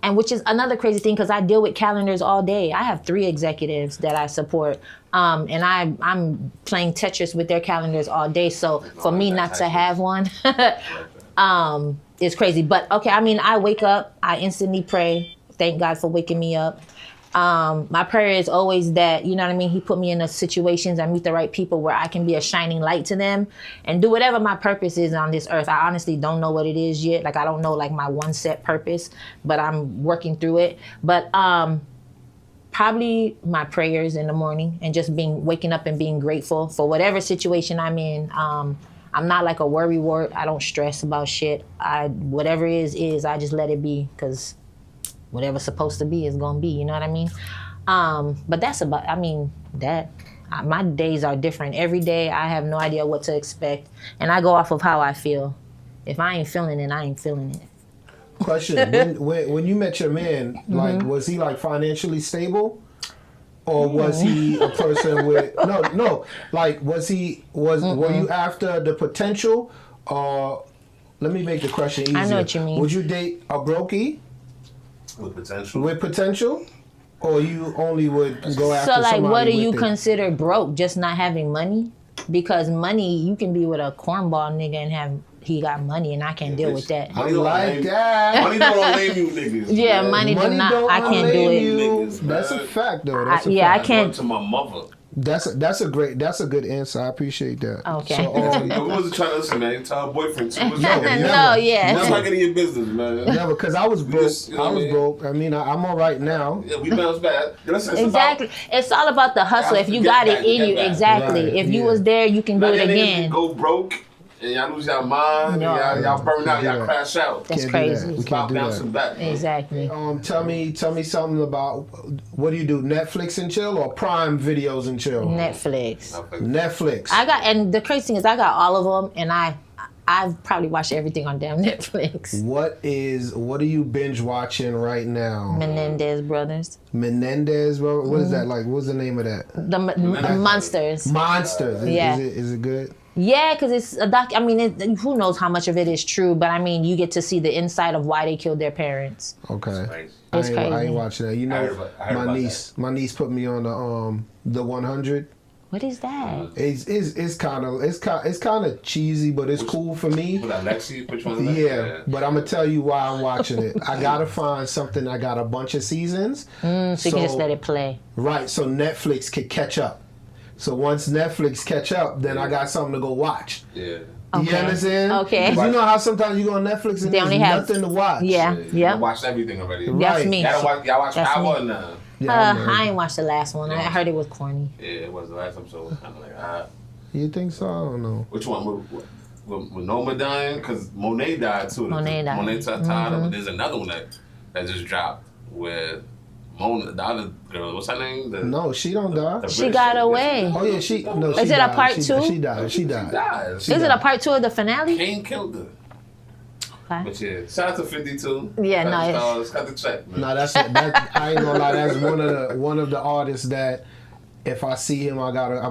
And which is another crazy thing because I deal with calendars all day. I have 3 executives that I support, and I'm playing Tetris with their calendars all day. So for me not to have one is crazy. But okay, I mean, I wake up, I instantly pray. Thank God for waking me up. My prayer is always that, you know what I mean, he put me in the situations, I meet the right people where I can be a shining light to them and do whatever my purpose is on this earth. I honestly don't know what it is yet. Like, I don't know like my one set purpose, but I'm working through it. But probably my prayers in the morning and just waking up and being grateful for whatever situation I'm in. I'm not like a worrywart. I don't stress about shit. Whatever is, I just let it be, because whatever's supposed to be is gonna be, you know what I mean? But that's about, my days are different. Every day I have no idea what to expect, and I go off of how I feel. If I ain't feeling it, I ain't feeling it. Question, when you met your man, like, was he like financially stable? Or was he a person with, like, were you after the potential? Or, let me make the question easier. I know what you mean. Would you date a brokey? With potential? With potential? Or you only would go after somebody? So, like, what do you it? consider broke? Just not having money? Because money, you can be with a cornball nigga and he got money, and I can't deal with that. I like that. Money don't lame you niggas. Yeah, money do not. I can't do it. Niggas, that's a fact, though. I can't. To my mother. That's a good answer. I appreciate that. Okay. So, you wasn't trying to listen, man. Tell her boyfriend too. No, yeah. That's not getting your business, man. Never, because I was broke. Broke. I mean, I'm all right now. Yeah, we bounce back. Listen, exactly. It's all about the hustle. If you got it in you, exactly. Right, if you was there, you can do it again. Go broke. And y'all lose your mind, and y'all burn out, y'all crash out. That's crazy. We can't do bouncing back. Exactly. Tell me something about, what do you do? Netflix and chill, or Prime Videos and chill? Netflix. And the crazy thing is I got all of them, and I've probably watched everything on damn Netflix. What are you binge watching right now? Menendez Brothers. Menendez, bro. What is that like? What's the name of that? The Monsters. Monsters. Yeah. Is it good? Yeah, because it's a doc. I mean, who knows how much of it is true? But I mean, you get to see the inside of why they killed their parents. Okay, it's crazy. I ain't watching that. You know, my niece put me on the 100. What is that? It's kind of cheesy, but it's cool for me. With Alexi, which one? Yeah, but I'm gonna tell you why I'm watching it. I gotta find something. I got a bunch of seasons, so you can just let it play. Right, so Netflix could catch up. So once Netflix catch up, then I got something to go watch. Yeah. Okay. You understand? Okay. Because you know how sometimes you go on Netflix and they there's only have nothing to watch. Yeah. You watched everything already. That's me. Y'all watch Power now. Yeah, I ain't watched the last one. I heard it was corny. Yeah, it was the last episode. Was kind of like, You think so? I don't know. Which one? With Noma dying? Because Monet died too. Monet died. Monet tied up. But there's another one that just dropped with Mona, the other girl. What's her name? No, she don't die. She got away. Oh yeah, she. No, Is she it died. a part two? She died. She died. Is it a part 2 of the finale? Kane killed her. Okay. But yeah, shout out to 52. Yeah, no, it's got the check. Man. No, I ain't gonna lie. That's one of the artists that if I see him, I'm gonna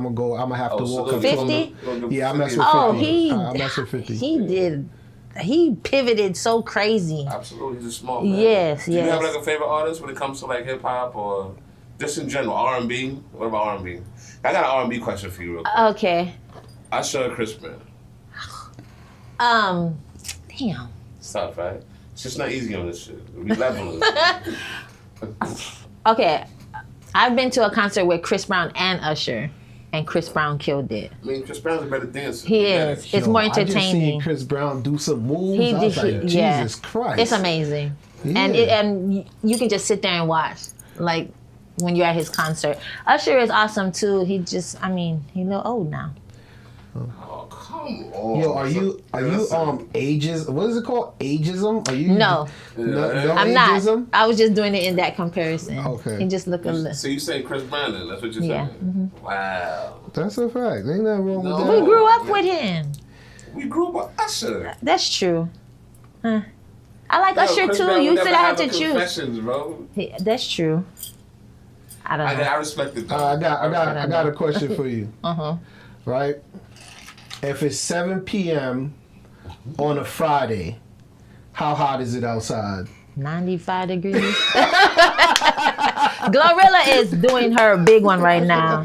have to walk up to him. 50? Yeah, I mess with 50. Oh, I mess with 50. He pivoted so crazy. Absolutely, he's a small man. Yes, Do you have like a favorite artist when it comes to like hip hop or just in general R&B? What about R&B? I got an R&B question for you real quick. Okay. Usha or Chris Brown? Damn. It's tough, right? It's just not easy on this shit. We leveling. Okay. I've been to a concert with Chris Brown and Usher, and Chris Brown killed it. I mean, Chris Brown's a better dancer. He is. It's more I just entertaining. seen Chris Brown do some moves. He I was did. like, Yeah. Jesus Christ. It's amazing. Yeah. And you can just sit there and watch, like when you're at his concert. Usher is awesome too. He just, he's a little old now. Oh, come on. Yo, are you ages? What is it called? Ageism? Are you? No. No I'm ageism? not. I was just doing it in that comparison. Okay. He just look a little. So you say Chris Brown then? That's what you're Yeah. saying? Wow. That's a fact. Ain't nothing wrong with No. that. We grew up with him. We grew up with Usher. That's true. Huh. I like Usher Chris too. Brown You would said never I had have to a choose. Confessions, bro. That's true. I don't know. I respect it though. I got a question for you. Right? If it's 7 p.m. on a Friday, how hot is it outside? 95 degrees. Glorilla is doing her big one right now.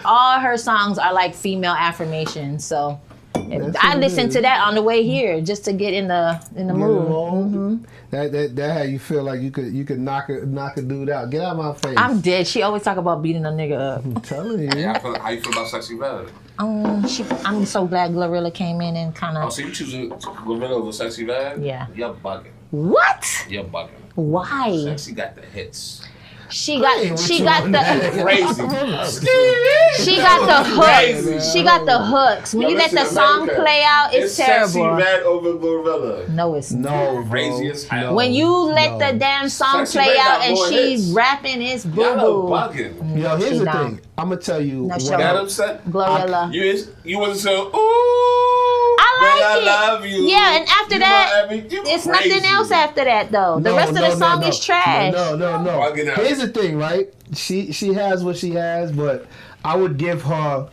All her songs are like female affirmations. So I listen to that on the way here just to get in the mood. That how you feel like you could knock a dude out. Get out of my face. I'm dead. She always talk about beating a nigga up. I'm telling you. How you feel about Sexy Red? I'm so glad Glorilla came in and kind Oh, of. so you choosing Glorilla over Sexy Red? Yeah. You're bugging. What? You're bugging. Why? Sexy got the hits. She got the Crazy. she got the hooks. She got the hooks. When you let the song play out, it's terrible. Sexy Red over Glorilla. No, it's No, Crazy as hell. when you let the damn song Sexy play Red out got and more she's hits. rapping, it's boo Y'all boo. bugging. Yo, here's She the down. thing. I'm gonna tell you. Now what- show Got her. upset? Glorilla. You wasn't saying, ooh. I like I it. love you. Yeah, and after You that, my every- you it's crazy. nothing else after that though. The No, rest of the song is trash. No. Bugging out. Here's the thing, right? She has what she has, but I would give her.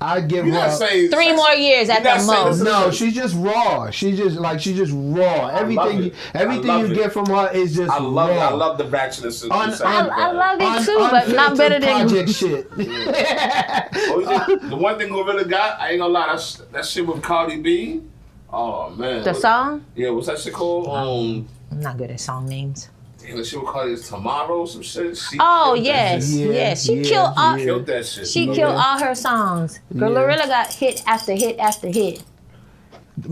I'd give You not her. saying 3 more years at You're not the saying most. this- No, she's just raw. She's just raw. Everything it. everything I love you it. get from her is just I love raw. I love the ratchetness of On- Sexy I Red. love it too, but not better than. project shit. What was it? The one thing Glorilla got, I ain't gonna lie, that shit with Cardi B. Oh man. The song? Yeah, what's that shit called? I'm not good at song names. Damn, the shit with Cardi is Tomorrow, some shit. She Oh killed that yes, shit. yes. She Yeah, killed all. yeah. Killed that shit. She killed all her songs. Glorilla got hit after hit after hit.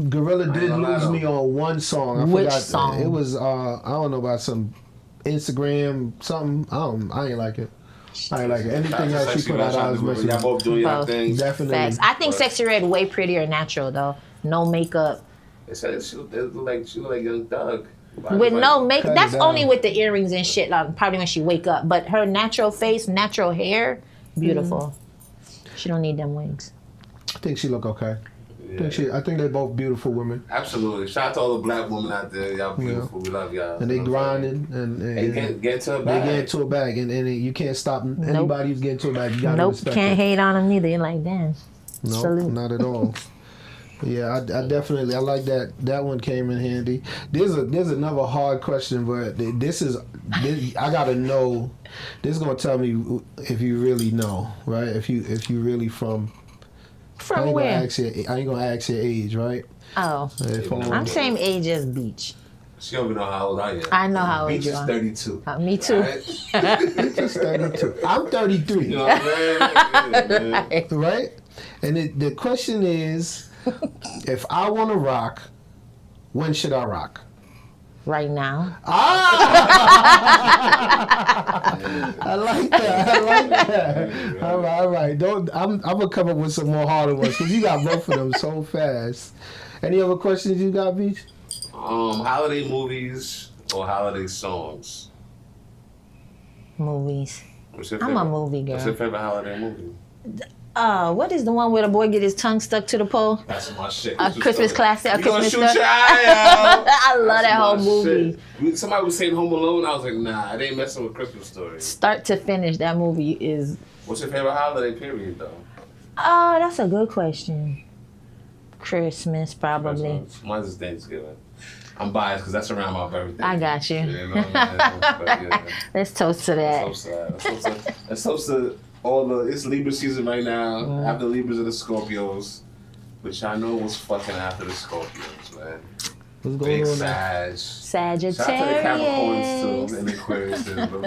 Gorilla did gonna lie, lose though. me on one song. I Which forgot. song? It was I don't know about some Instagram something. I ain't like it. I ain't like it. Anything else she put out, I was messing Y'all with. both doing your Both. thing. Definitely. Facts. I think Sexy Red way prettier natural though. No makeup. They said she look like Young Thug. With no makeup. cut it That's down. only with the earrings and shit. Like probably when she wake up. But her natural face, natural hair, beautiful. She don't need them wigs. I think she look okay. Yeah. I think they're both beautiful women, Absolutely. Shout out to all the black women out there. Y'all beautiful. We love y'all. and they You know what I'm grinding and saying? They get to a they bag. get into a bag, and you can't stop anybody who's getting to a bag. You gotta Nope, respect can't it. hate on them neither. You're like, damn. No, Salute. not at all. Yeah, I definitely I like that. That one came in handy. There's another hard question, but this I gotta know. This is gonna tell me if you really know, right? If you really from. From where? I ain't gonna ask your age, right? Oh, If I'm same age as Beach. She don't even know how old I am. I know how old Beach you is are. 32. Me too. Alright? She's 32. I'm 33. You know what I'm saying? Yeah, man. Right? And the question is, if I want to rock, when should I rock? right now. I like that. All right. I'm gonna come up with some more harder ones because you got both of them so fast. Any other questions you got, Beach? Holiday movies or holiday songs? Movies. I'm I'm a movie girl. What's your favorite holiday movie? What is the one where the boy get his tongue stuck to the pole? That's my shit. A Christmas classic. A Christmas shoot your story. eye out. I love that whole movie. Shit. Somebody was saying Home Alone. I was like, nah, they ain't messing with Christmas Story. Start to finish, that movie is. What's your favorite holiday period, though? Oh, that's a good question. Christmas, probably. Mine's is Thanksgiving. I'm biased because that's around my birthday. I got you. You know what I mean? Let's toast to that. Let's toast to all the. It's Libra season right now. After Libras are the Scorpios, which I know was fucking after the Scorpios, man. What's going on? Sagittarius. Shout out to the Capricorns too and the Aquariuses, but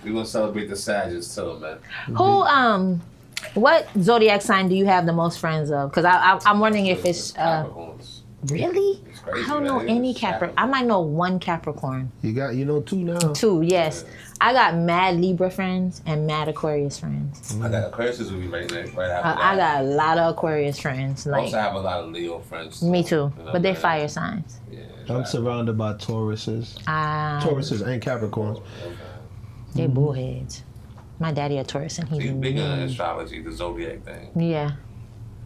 we're gonna celebrate the Sagittarius too, man. Who what zodiac sign do you have the most friends of? Because I'm wondering if it's Capricorns. really. It's crazy, I don't know man. any It's Capricorn. I might know one Capricorn. You know two now. Two, yes. I got mad Libra friends and mad Aquarius friends. I got Aquariuses will be right after that. I got a lot of Aquarius friends. I Like also have a lot of Leo friends. me too, You know but they're what I mean? fire signs. Yeah, I'm surrounded by Tauruses. Tauruses and Capricorns. They bullheads. My daddy a Taurus and he's He's big on mean. astrology, the zodiac thing. Yeah.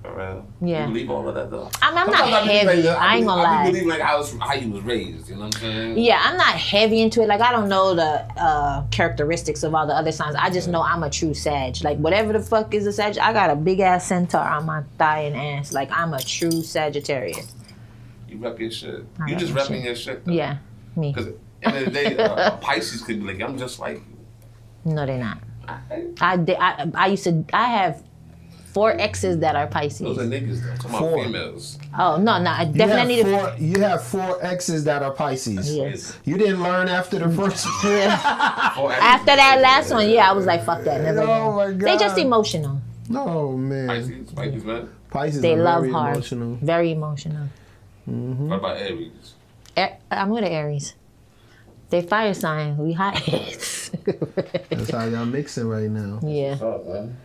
For real. Yeah. You believe all of that though? I'm not Sometimes I believe, heavy. like, I ain't gonna I lie. believe like how you was raised. You know what I'm saying? Yeah, I'm not heavy into it. Like, I don't know the characteristics of all the other signs. I just know I'm a true Sag. Like, whatever the fuck is a Sag, I got a big ass centaur on my thigh and ass. Like, I'm a true Sagittarius. You rep your shit. I You rep just my repping shit. your shit though. Yeah, me. Because at the end of the day, a Pisces could be like, I'm just like you. No, they're not. I I have 4 exes that are Pisces. Those are niggas though. Talking about 4. females. Oh, no, I definitely need to. You have 4 exes that are Pisces. Yes. You didn't learn after the first one. After that last one, yeah, I was like, fuck that. Never Oh my again. God. They just emotional. Oh man. Pisces, man. Pisces They are love very hard. emotional. Very emotional. What about Aries? I'm with the Aries. They fire sign. We hot heads. That's how y'all mixing right now. Yeah. What's up, man?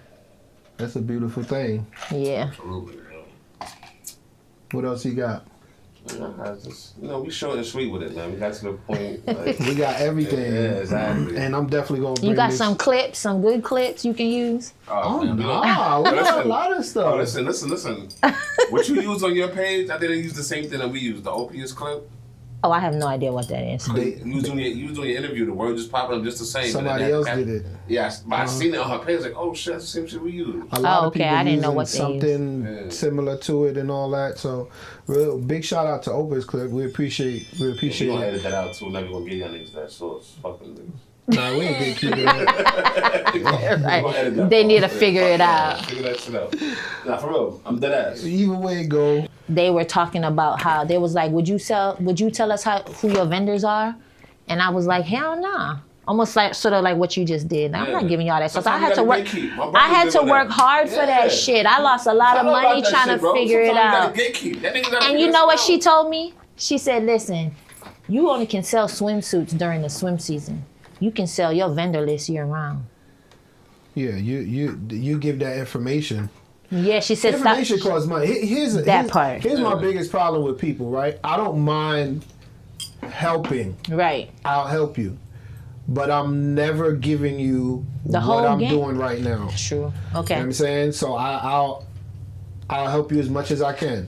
That's a beautiful thing. Yeah. Absolutely, man. What else you got? We short and sweet with it, man. We got to the point. Like, We got everything. yeah, exactly. And I'm definitely gonna bring You got this. some clips, some good clips you can use. Oh man, nah, we got a listen. lot of stuff. Oh, listen. What you use on your page, I think they use the same thing that we use. The OPS clip. Oh, I have no idea what that is. You was doing your interview. The word just popping up just the same. Somebody else did it. Yeah, but I seen it on her page. Like, oh shit, that's the same shit we use. A lot Oh, of okay, people I didn't know using what they something used. Yeah. similar to it and all that. So, real big shout out to Opus Clip. We appreciate We gonna it. edit that out too. Never gonna give y'all niggas that source. Fucking niggas. Nah, we ain't gatekeeping that. We gonna edit that They part. need to figure it out. Figure that shit out. Nah, for real. I'm dead ass. Either way it go, They were talking about how they was like, would you tell us who your vendors are? And I was like, hell nah. Almost like sort of like what you just did. I'm not giving y'all that stuff. I had to work. I had to work hard for that shit. I lost a lot of money trying to figure it out. And you know what she told me? She said, listen, you only can sell swimsuits during the swim season. You can sell your vendor list year round. yeah, you give that information. Yeah, she said stop. Information costs money. Here's my biggest problem with people, right? I don't mind helping. Right. I'll help you. But I'm never giving you The what whole I'm game? doing right now. True. You know Okay. what I'm saying? So I'll help you as much as I can.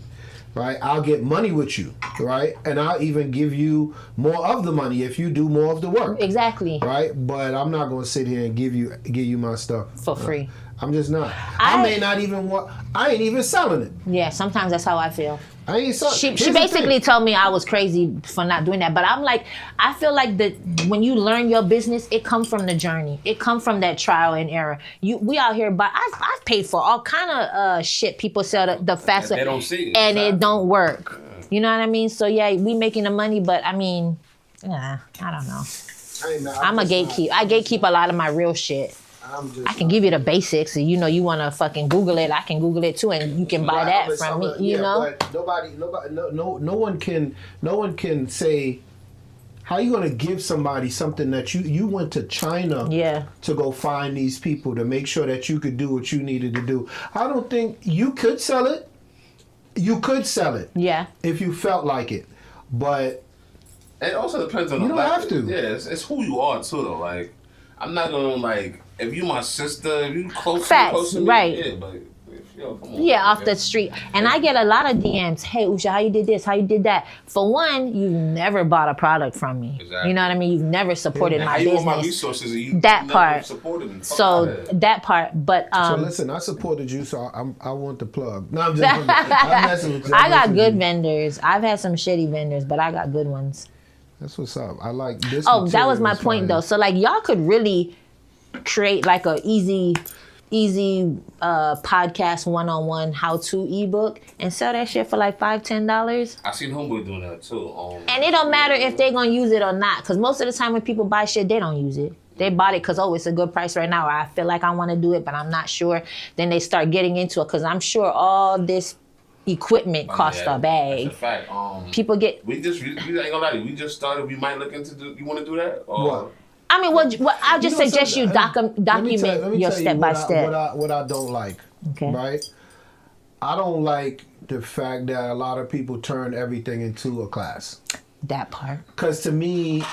Right? I'll get money with you, right? And I'll even give you more of the money if you do more of the work. Exactly. Right? But I'm not gonna sit here and give you my stuff. For free. I'm just not. I may not even want. I ain't even selling it. Yeah, sometimes that's how I feel. I ain't selling. She basically told me I was crazy for not doing that, but I'm like, I feel like that when you learn your business, it comes from the journey. It comes from that trial and error. We out here, but I've paid for all kind of shit people sell the faster, They don't see it. and it don't work. You know what I mean? So yeah, we making the money, but I mean, I don't know. I'm a gatekeep. I gatekeep a lot of my real shit. I can give you the basics. You know, you want to fucking Google it. I can Google it too, and you can buy that from me. You know, but no one can say How you gonna give somebody something that you went to China to go find these people to make sure that you could do what you needed to do? I don't think you could sell it. You could sell it. Yeah. If you felt like it, but it also depends on you don't have to. Yeah, it's who you are too though. Like, I'm not gonna like if you my sister, if you close to me, right? Yeah, but come on, yeah, off the street. And I get a lot of DMs. Hey, Usha, how you did this? How you did that? For one, you never bought a product from me. Exactly. You know what I mean? You've never supported my business. You want my resources, and you that never part. Supported me. So that part, but so listen, I supported you, so I want the plug. No, I'm just I'm messing with you. I got good vendors. I've had some shitty vendors, but I got good ones. That's what's up. I like this. Oh, that was my point though. So like y'all could really create like a easy podcast one-on-one how-to ebook and sell that shit for like $5-10. I seen Homeboy doing that too. And it don't matter if they gonna use it or not, because most of the time when people buy shit, they don't use it. They bought it because, it's a good price right now, or I feel like I want to do it, but I'm not sure. Then they start getting into it, because I'm sure all this equipment costs a bag. That's a fact. People get... We ain't gonna lie to you. We just started. We might look into you want to do that? Or? What? I mean, what I'll just suggest you document your step by step. What I don't like, right? I don't like the fact that a lot of people turn everything into a class. That part. Because to me,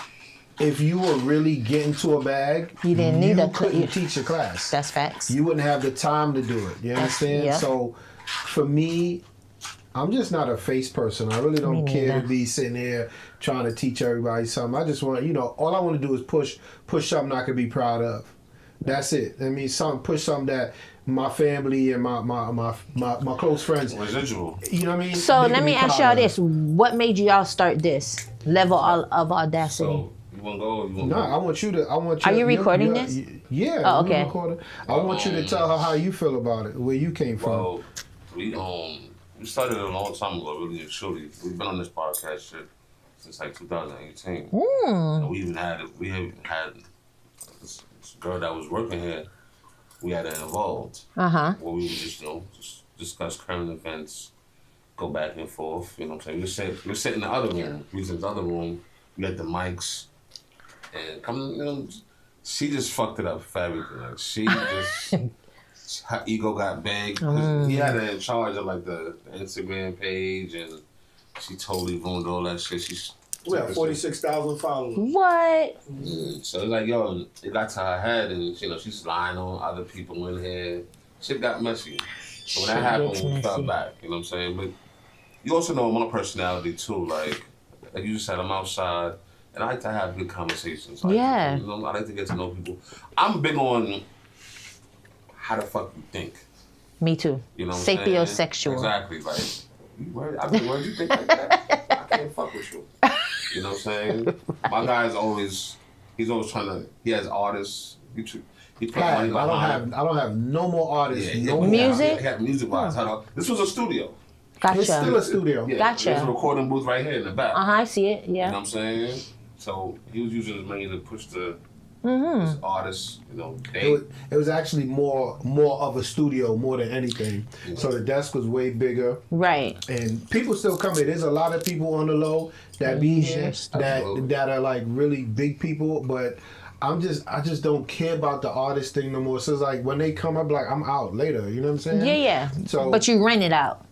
if you were really getting to a bag, you couldn't teach a class. That's facts. You wouldn't have the time to do it. You understand? Yeah. So for me, I'm just not a face person. I really don't care to be sitting here trying to teach everybody something. I just want, all I want to do is push something I could be proud of. That's it. I mean, push something that my family and my close friends. Residual. You know what I mean? So let me ask y'all this: what made y'all start this level of audacity? So you want to go? No, I want you to. Are you recording this? Yeah. Oh, okay. I want you to tell her how you feel about it, where you came from. Well, we started a long time ago, really and truly. We've been on this podcast shit since like 2018. And we even had this girl that was working here. We had her involved. Where we would just discuss current events, go back and forth. You know what I'm saying? We sit in the other room. We was in the other room. We had the mics, and she just fucked it up for everything. Like she just. Her ego got big. He had her in charge of like the Instagram page, and she totally ruined all that shit. We have 46,000 followers. What? So it's like, it got to her head, and she's lying on other people in here. Shit got messy. So when that happened, we fell back. You know what I'm saying? But you also know my personality too. Like you said, I'm outside, and I like to have good conversations. I like to get to know people. I'm big on how the fuck you think. Me too. You know what Sapiosexual. Exactly. Like, where you think like that? I can't fuck with you. You know what I'm saying? My guy's he's always trying to, he has artists. He put money behind. I don't have no more artists. No music? He had music wise. This was a studio. Gotcha. It's still a studio. Yeah, gotcha. There's a recording booth right here in the back. I see it. Yeah. You know what I'm saying? So he was using his money to push this artist, It was actually more of a studio more than anything. Yeah. So the desk was way bigger. Right. And people still come in. There's a lot of people on the low that be here that are like really big people, but I just don't care about the artist thing no more. So it's like when they come up, like I'm out later. You know what I'm saying? Yeah. So, but you rent it out.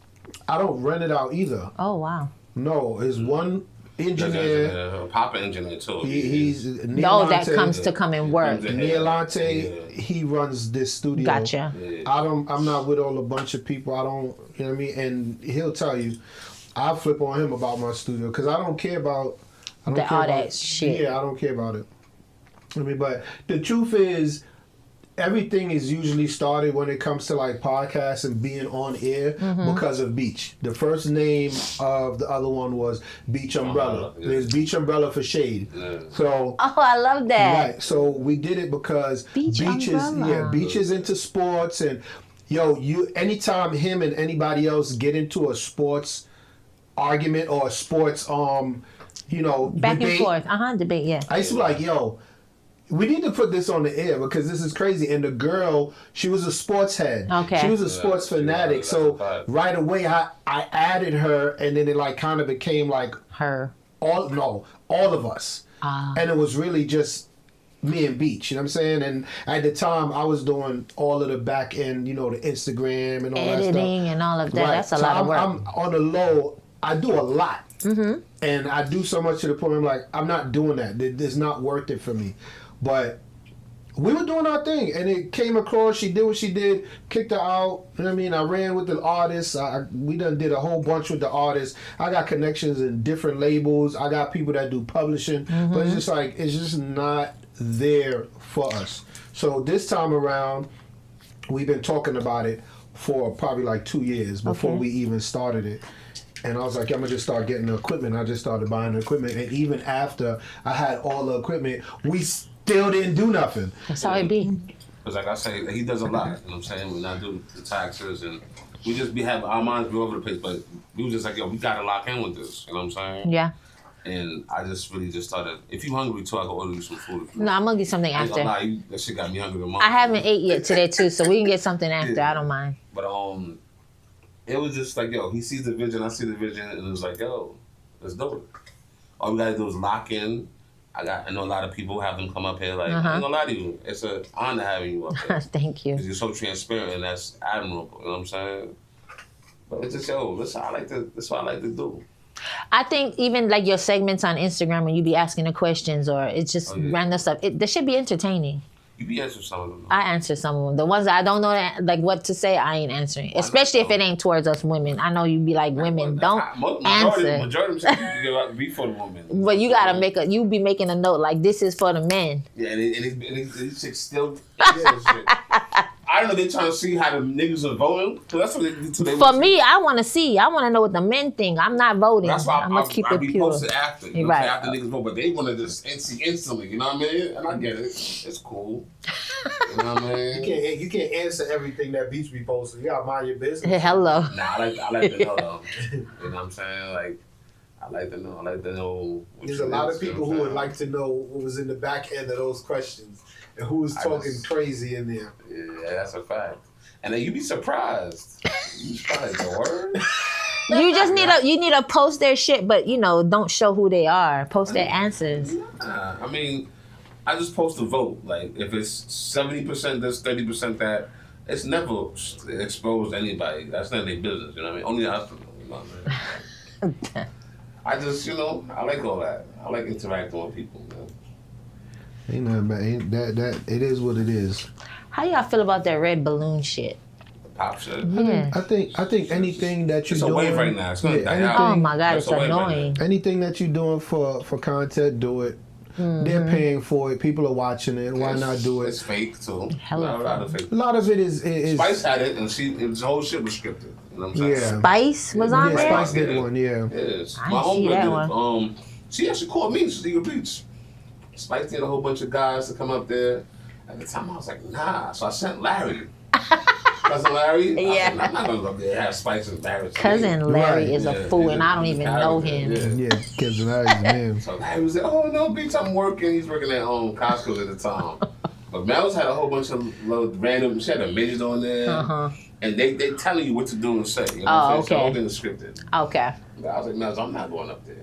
I don't rent it out either. Oh wow. No, it's one engineer, pop engineer too. He's that comes to come and work. Nielante, he runs this studio. Gotcha. Yeah. I'm not with all a bunch of people. I don't, you know what I mean. And he'll tell you, I flip on him about my studio because I don't care about all that shit. Yeah, I don't care about it. I mean, but the truth is, everything is usually started when it comes to like podcasts and being on air because of Beach. The first name of the other one was Beach Umbrella. There's Beach Umbrella for shade. Yeah. So I love that. Right. So we did it because Beach is into sports, and anytime him and anybody else get into a sports argument or a sports back debate, and forth. Debate, yeah. I used to be like, we need to put this on the air because this is crazy. And the girl, she was a sports head. Okay. She was a sports fanatic. So right away, I added her, and then it like kind of became like her. All of us. And it was really just me and Beach, you know what I'm saying? And at the time, I was doing all of the back end, the Instagram and all that stuff. Editing and all of that. Right. That's a lot of work. I'm on the low. I do a lot. And I do so much to the point where I'm like, I'm not doing that. It's not worth it for me. But we were doing our thing, and it came across. She did what she did, kicked her out. You know what I mean? I ran with the artists. We done did a whole bunch with the artists. I got connections in different labels. I got people that do publishing. But it's just like, it's just not there for us. So this time around, we've been talking about it for probably like 2 years before we even started it. And I was like, I'm going to just start getting the equipment. I just started buying the equipment. And even after I had all the equipment, we still didn't do nothing. That's how it be. Because like I say, he does a lot. You know what I'm saying? We not do the taxes, and we just have our minds be over the place. But we was just like, yo, we got to lock in with this. You know what I'm saying? Yeah. And I just really just started. If you hungry too, I can order you some food. No, I'm going to get something I ain't after. gonna lie, that shit got me hungry tomorrow. I haven't ate yet today, too, so we can get something after. I don't mind. But it was just like, yo, he sees the vision, I see the vision, and it was like, yo, let's do it. All we gotta do is lock in. I know a lot of people have them come up here like, I ain't gonna lie to you, it's an honor having you up here. Thank you. Because you're so transparent, and that's admirable, you know what I'm saying? But it's just, yo, that's what I like to do. I think even like your segments on Instagram when you be asking the questions or it's just random stuff, that should be entertaining. You be answering some of them. I answer some of them. The ones that I don't know like what to say, I ain't answering. Especially if it ain't towards us women. I know you be like, women, don't answer. Majority of them say you be for the woman. But you gotta you be making a note like this is for the men. Yeah, and these chicks still shit. I don't know, they trying to see how the niggas are voting. So that's what they do. For me, I want to see. I want to know what the men think. I'm not voting. That's why I'm going to keep it pure. Post it after. You know, right. After niggas vote. But they want to just see instantly. You know what I mean? And I get it. It's cool. You know what I mean? You can't answer everything that Beach be posting. You gotta mind your business. Hello. Nah, I like to know though. You know what I'm saying? Like, I like to know. There's a lot of people who would like to know what was in the back end of those questions and who was talking crazy in there. Yeah, that's a fact. And then you be surprised. You surprised the word. You just need to post their shit, but don't show who they are. Post their answers. I mean, I just post a vote. Like if it's 70% this, 30% that, it's never exposed to anybody. That's not their business. You know what I mean? Only us. You know what I mean? I just, I like all that. I like interacting with people. Ain't nothing bad. That it is what it is. How y'all feel about that red balloon shit? Pop shit. Yeah. I think anything that you're doing. It's a wave right now. It's gonna die out. Oh my God, it's annoying. Anything that you're doing for content, do it. They're paying for it. People are watching it. Why not do it? It's fake too. A Hella lot of fake. A lot of it is Spice had it, and the whole shit was scripted. You know what I'm saying? Yeah. Spice was on there? Spice did one, yeah. Yes. I My didn't see homegirl that did one. it. She actually called me, Stiga Beach. Spice did a whole bunch of guys to come up there. At the time, I was like, nah. So I sent Larry. Cousin Larry? Yeah. I said, I'm not going to go there and have Spice and Larry. Cousin Larry Right. is a fool, and I don't even know him. Yeah, Cousin Larry's man. So Larry was like, oh, no, Beach, I'm working. He's working at Costco at the time. But Mel's had a whole bunch of little random, she had a midget on there. And they telling you what to do and say. You know what I'm saying? So the whole thing is scripted. Okay. But I was like, Mel, I'm not going up there.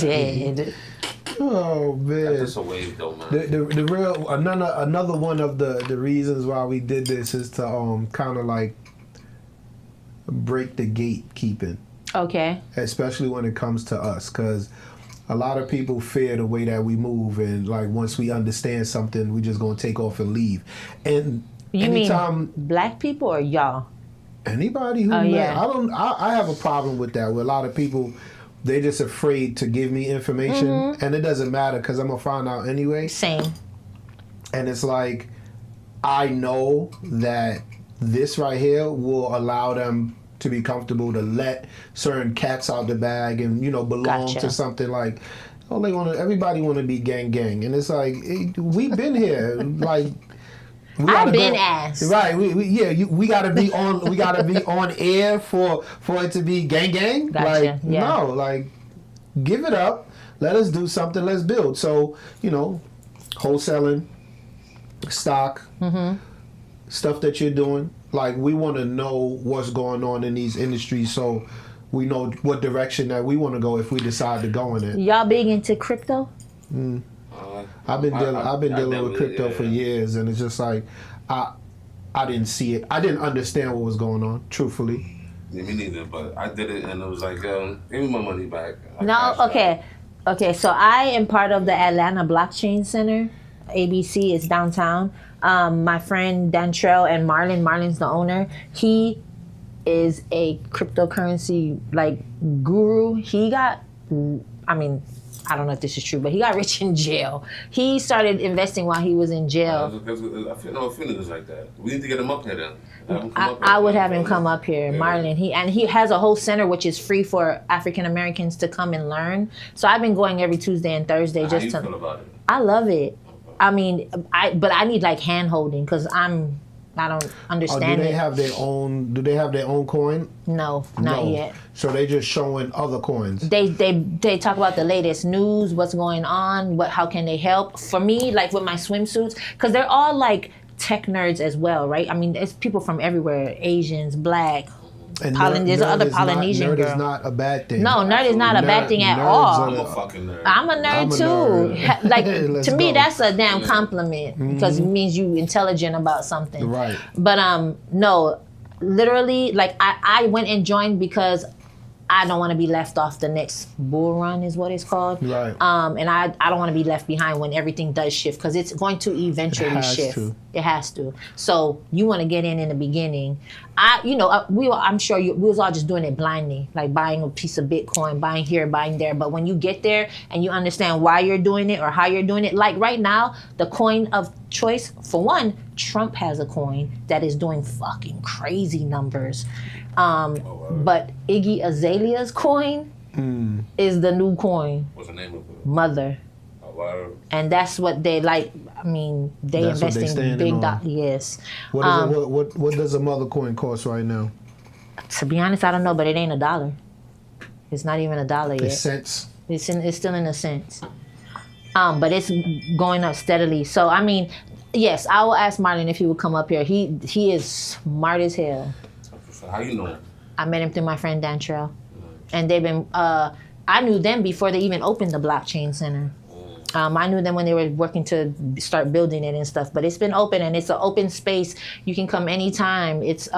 Dead. Oh man. That's a wave though, man. The real another one of the reasons why we did this is to kind of like break the gatekeeping. Okay. Especially when it comes to us, because a lot of people fear the way that we move, and like once we understand something, we just gonna take off and leave. And You mean black people or y'all? Anybody who I have a problem with that. With a lot of people, they're just afraid to give me information, and it doesn't matter because I'm gonna find out anyway. Same. And it's like, I know that this right here will allow them to be comfortable to let certain cats out the bag and belong to something like. Oh, everybody want to be gang, and it's like we've been here like. I've been asked. Right, we gotta be on. We gotta be on air for it to be gang. Gotcha. No, like give it up. Let us do something. Let's build. So wholesaling, stock, stuff that you're doing. Like we want to know what's going on in these industries. So we know what direction that we want to go if we decide to go in it. Y'all big into crypto? I've been dealing with crypto for years, and it's just like I didn't see it. I didn't understand what was going on, truthfully. Yeah, me neither, but I did it, and it was like, give me my money back. Okay, so I am part of the Atlanta Blockchain Center. ABC is downtown. My friend Dantrell and Marlon's the owner. He is a cryptocurrency like guru. He got, I don't know if this is true, but he got rich in jail. He started investing while he was in jail. I feel niggas like that. We need to get him up here then. I would have him come up here, yeah. Marlon. He has a whole center which is free for African Americans to come and learn. So I've been going every Tuesday and Thursday. How you feel about it? I love it. I mean, but I need like hand holding because I don't understand. Do they have their own? Do they have their own coin? No, not yet. So they just showing other coins. They talk about the latest news, what's going on, how can they help? For me, like with my swimsuits, because they're all like tech nerds as well, right? I mean, it's people from everywhere: Asians, Black. There's other Polynesian girl. Nerd is not a bad thing. No, nerd is not a bad thing at all. I'm a fucking nerd. I'm a nerd too. Like to me, that's a damn compliment because it means you intelligent about something. Right. But no, literally, like I went and joined because I don't want to be left off the next bull run is what it's called. Right. And I don't want to be left behind when everything does shift because it's going to eventually shift. It has to. So you want to get in the beginning. I'm sure we was all just doing it blindly, like buying a piece of Bitcoin, buying here, buying there. But when you get there and you understand why you're doing it or how you're doing it, like right now, the coin of choice, for one, Trump has a coin that is doing fucking crazy numbers. But Iggy Azalea's coin is the new coin. What's the name of it? Mother. And that's what they like. I mean, they invest in big dollars. Yes. What does a mother coin cost right now? To be honest, I don't know, but it ain't $1. It's not even $1 yet. It's cents. It's still in a cents. But it's going up steadily. So I mean, yes, I will ask Marlon if he would come up here. He is smart as hell. How you know him? I met him through my friend Dantrell. And they've been, I knew them before they even opened the blockchain center. I knew them when they were working to start building it and stuff. But it's been open and it's an open space. You can come anytime. It's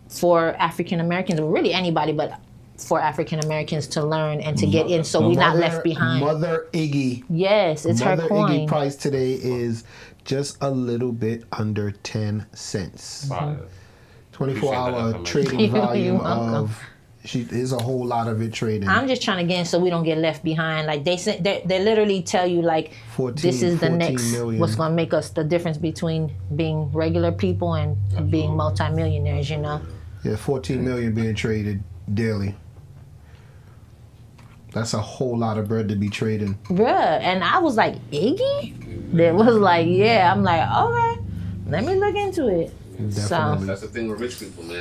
for African Americans, or really anybody, but for African Americans to learn and to get in so we're not left behind. Mother Iggy. Yes, it's her coin. Mother Iggy price today is just a little bit under 10 cents. 24-hour trading volume of... There's a whole lot of it trading. I'm just trying to get in so we don't get left behind. Like they literally tell you like 14, this is the next million. What's going to make us the difference between being regular people and being multimillionaires, you know? Yeah, 14 million being traded daily. That's a whole lot of bread to be trading. Bruh, and I was like, Iggy? That was like, yeah. I'm like, okay, let me look into it. Definitely. That's the thing with rich people, man.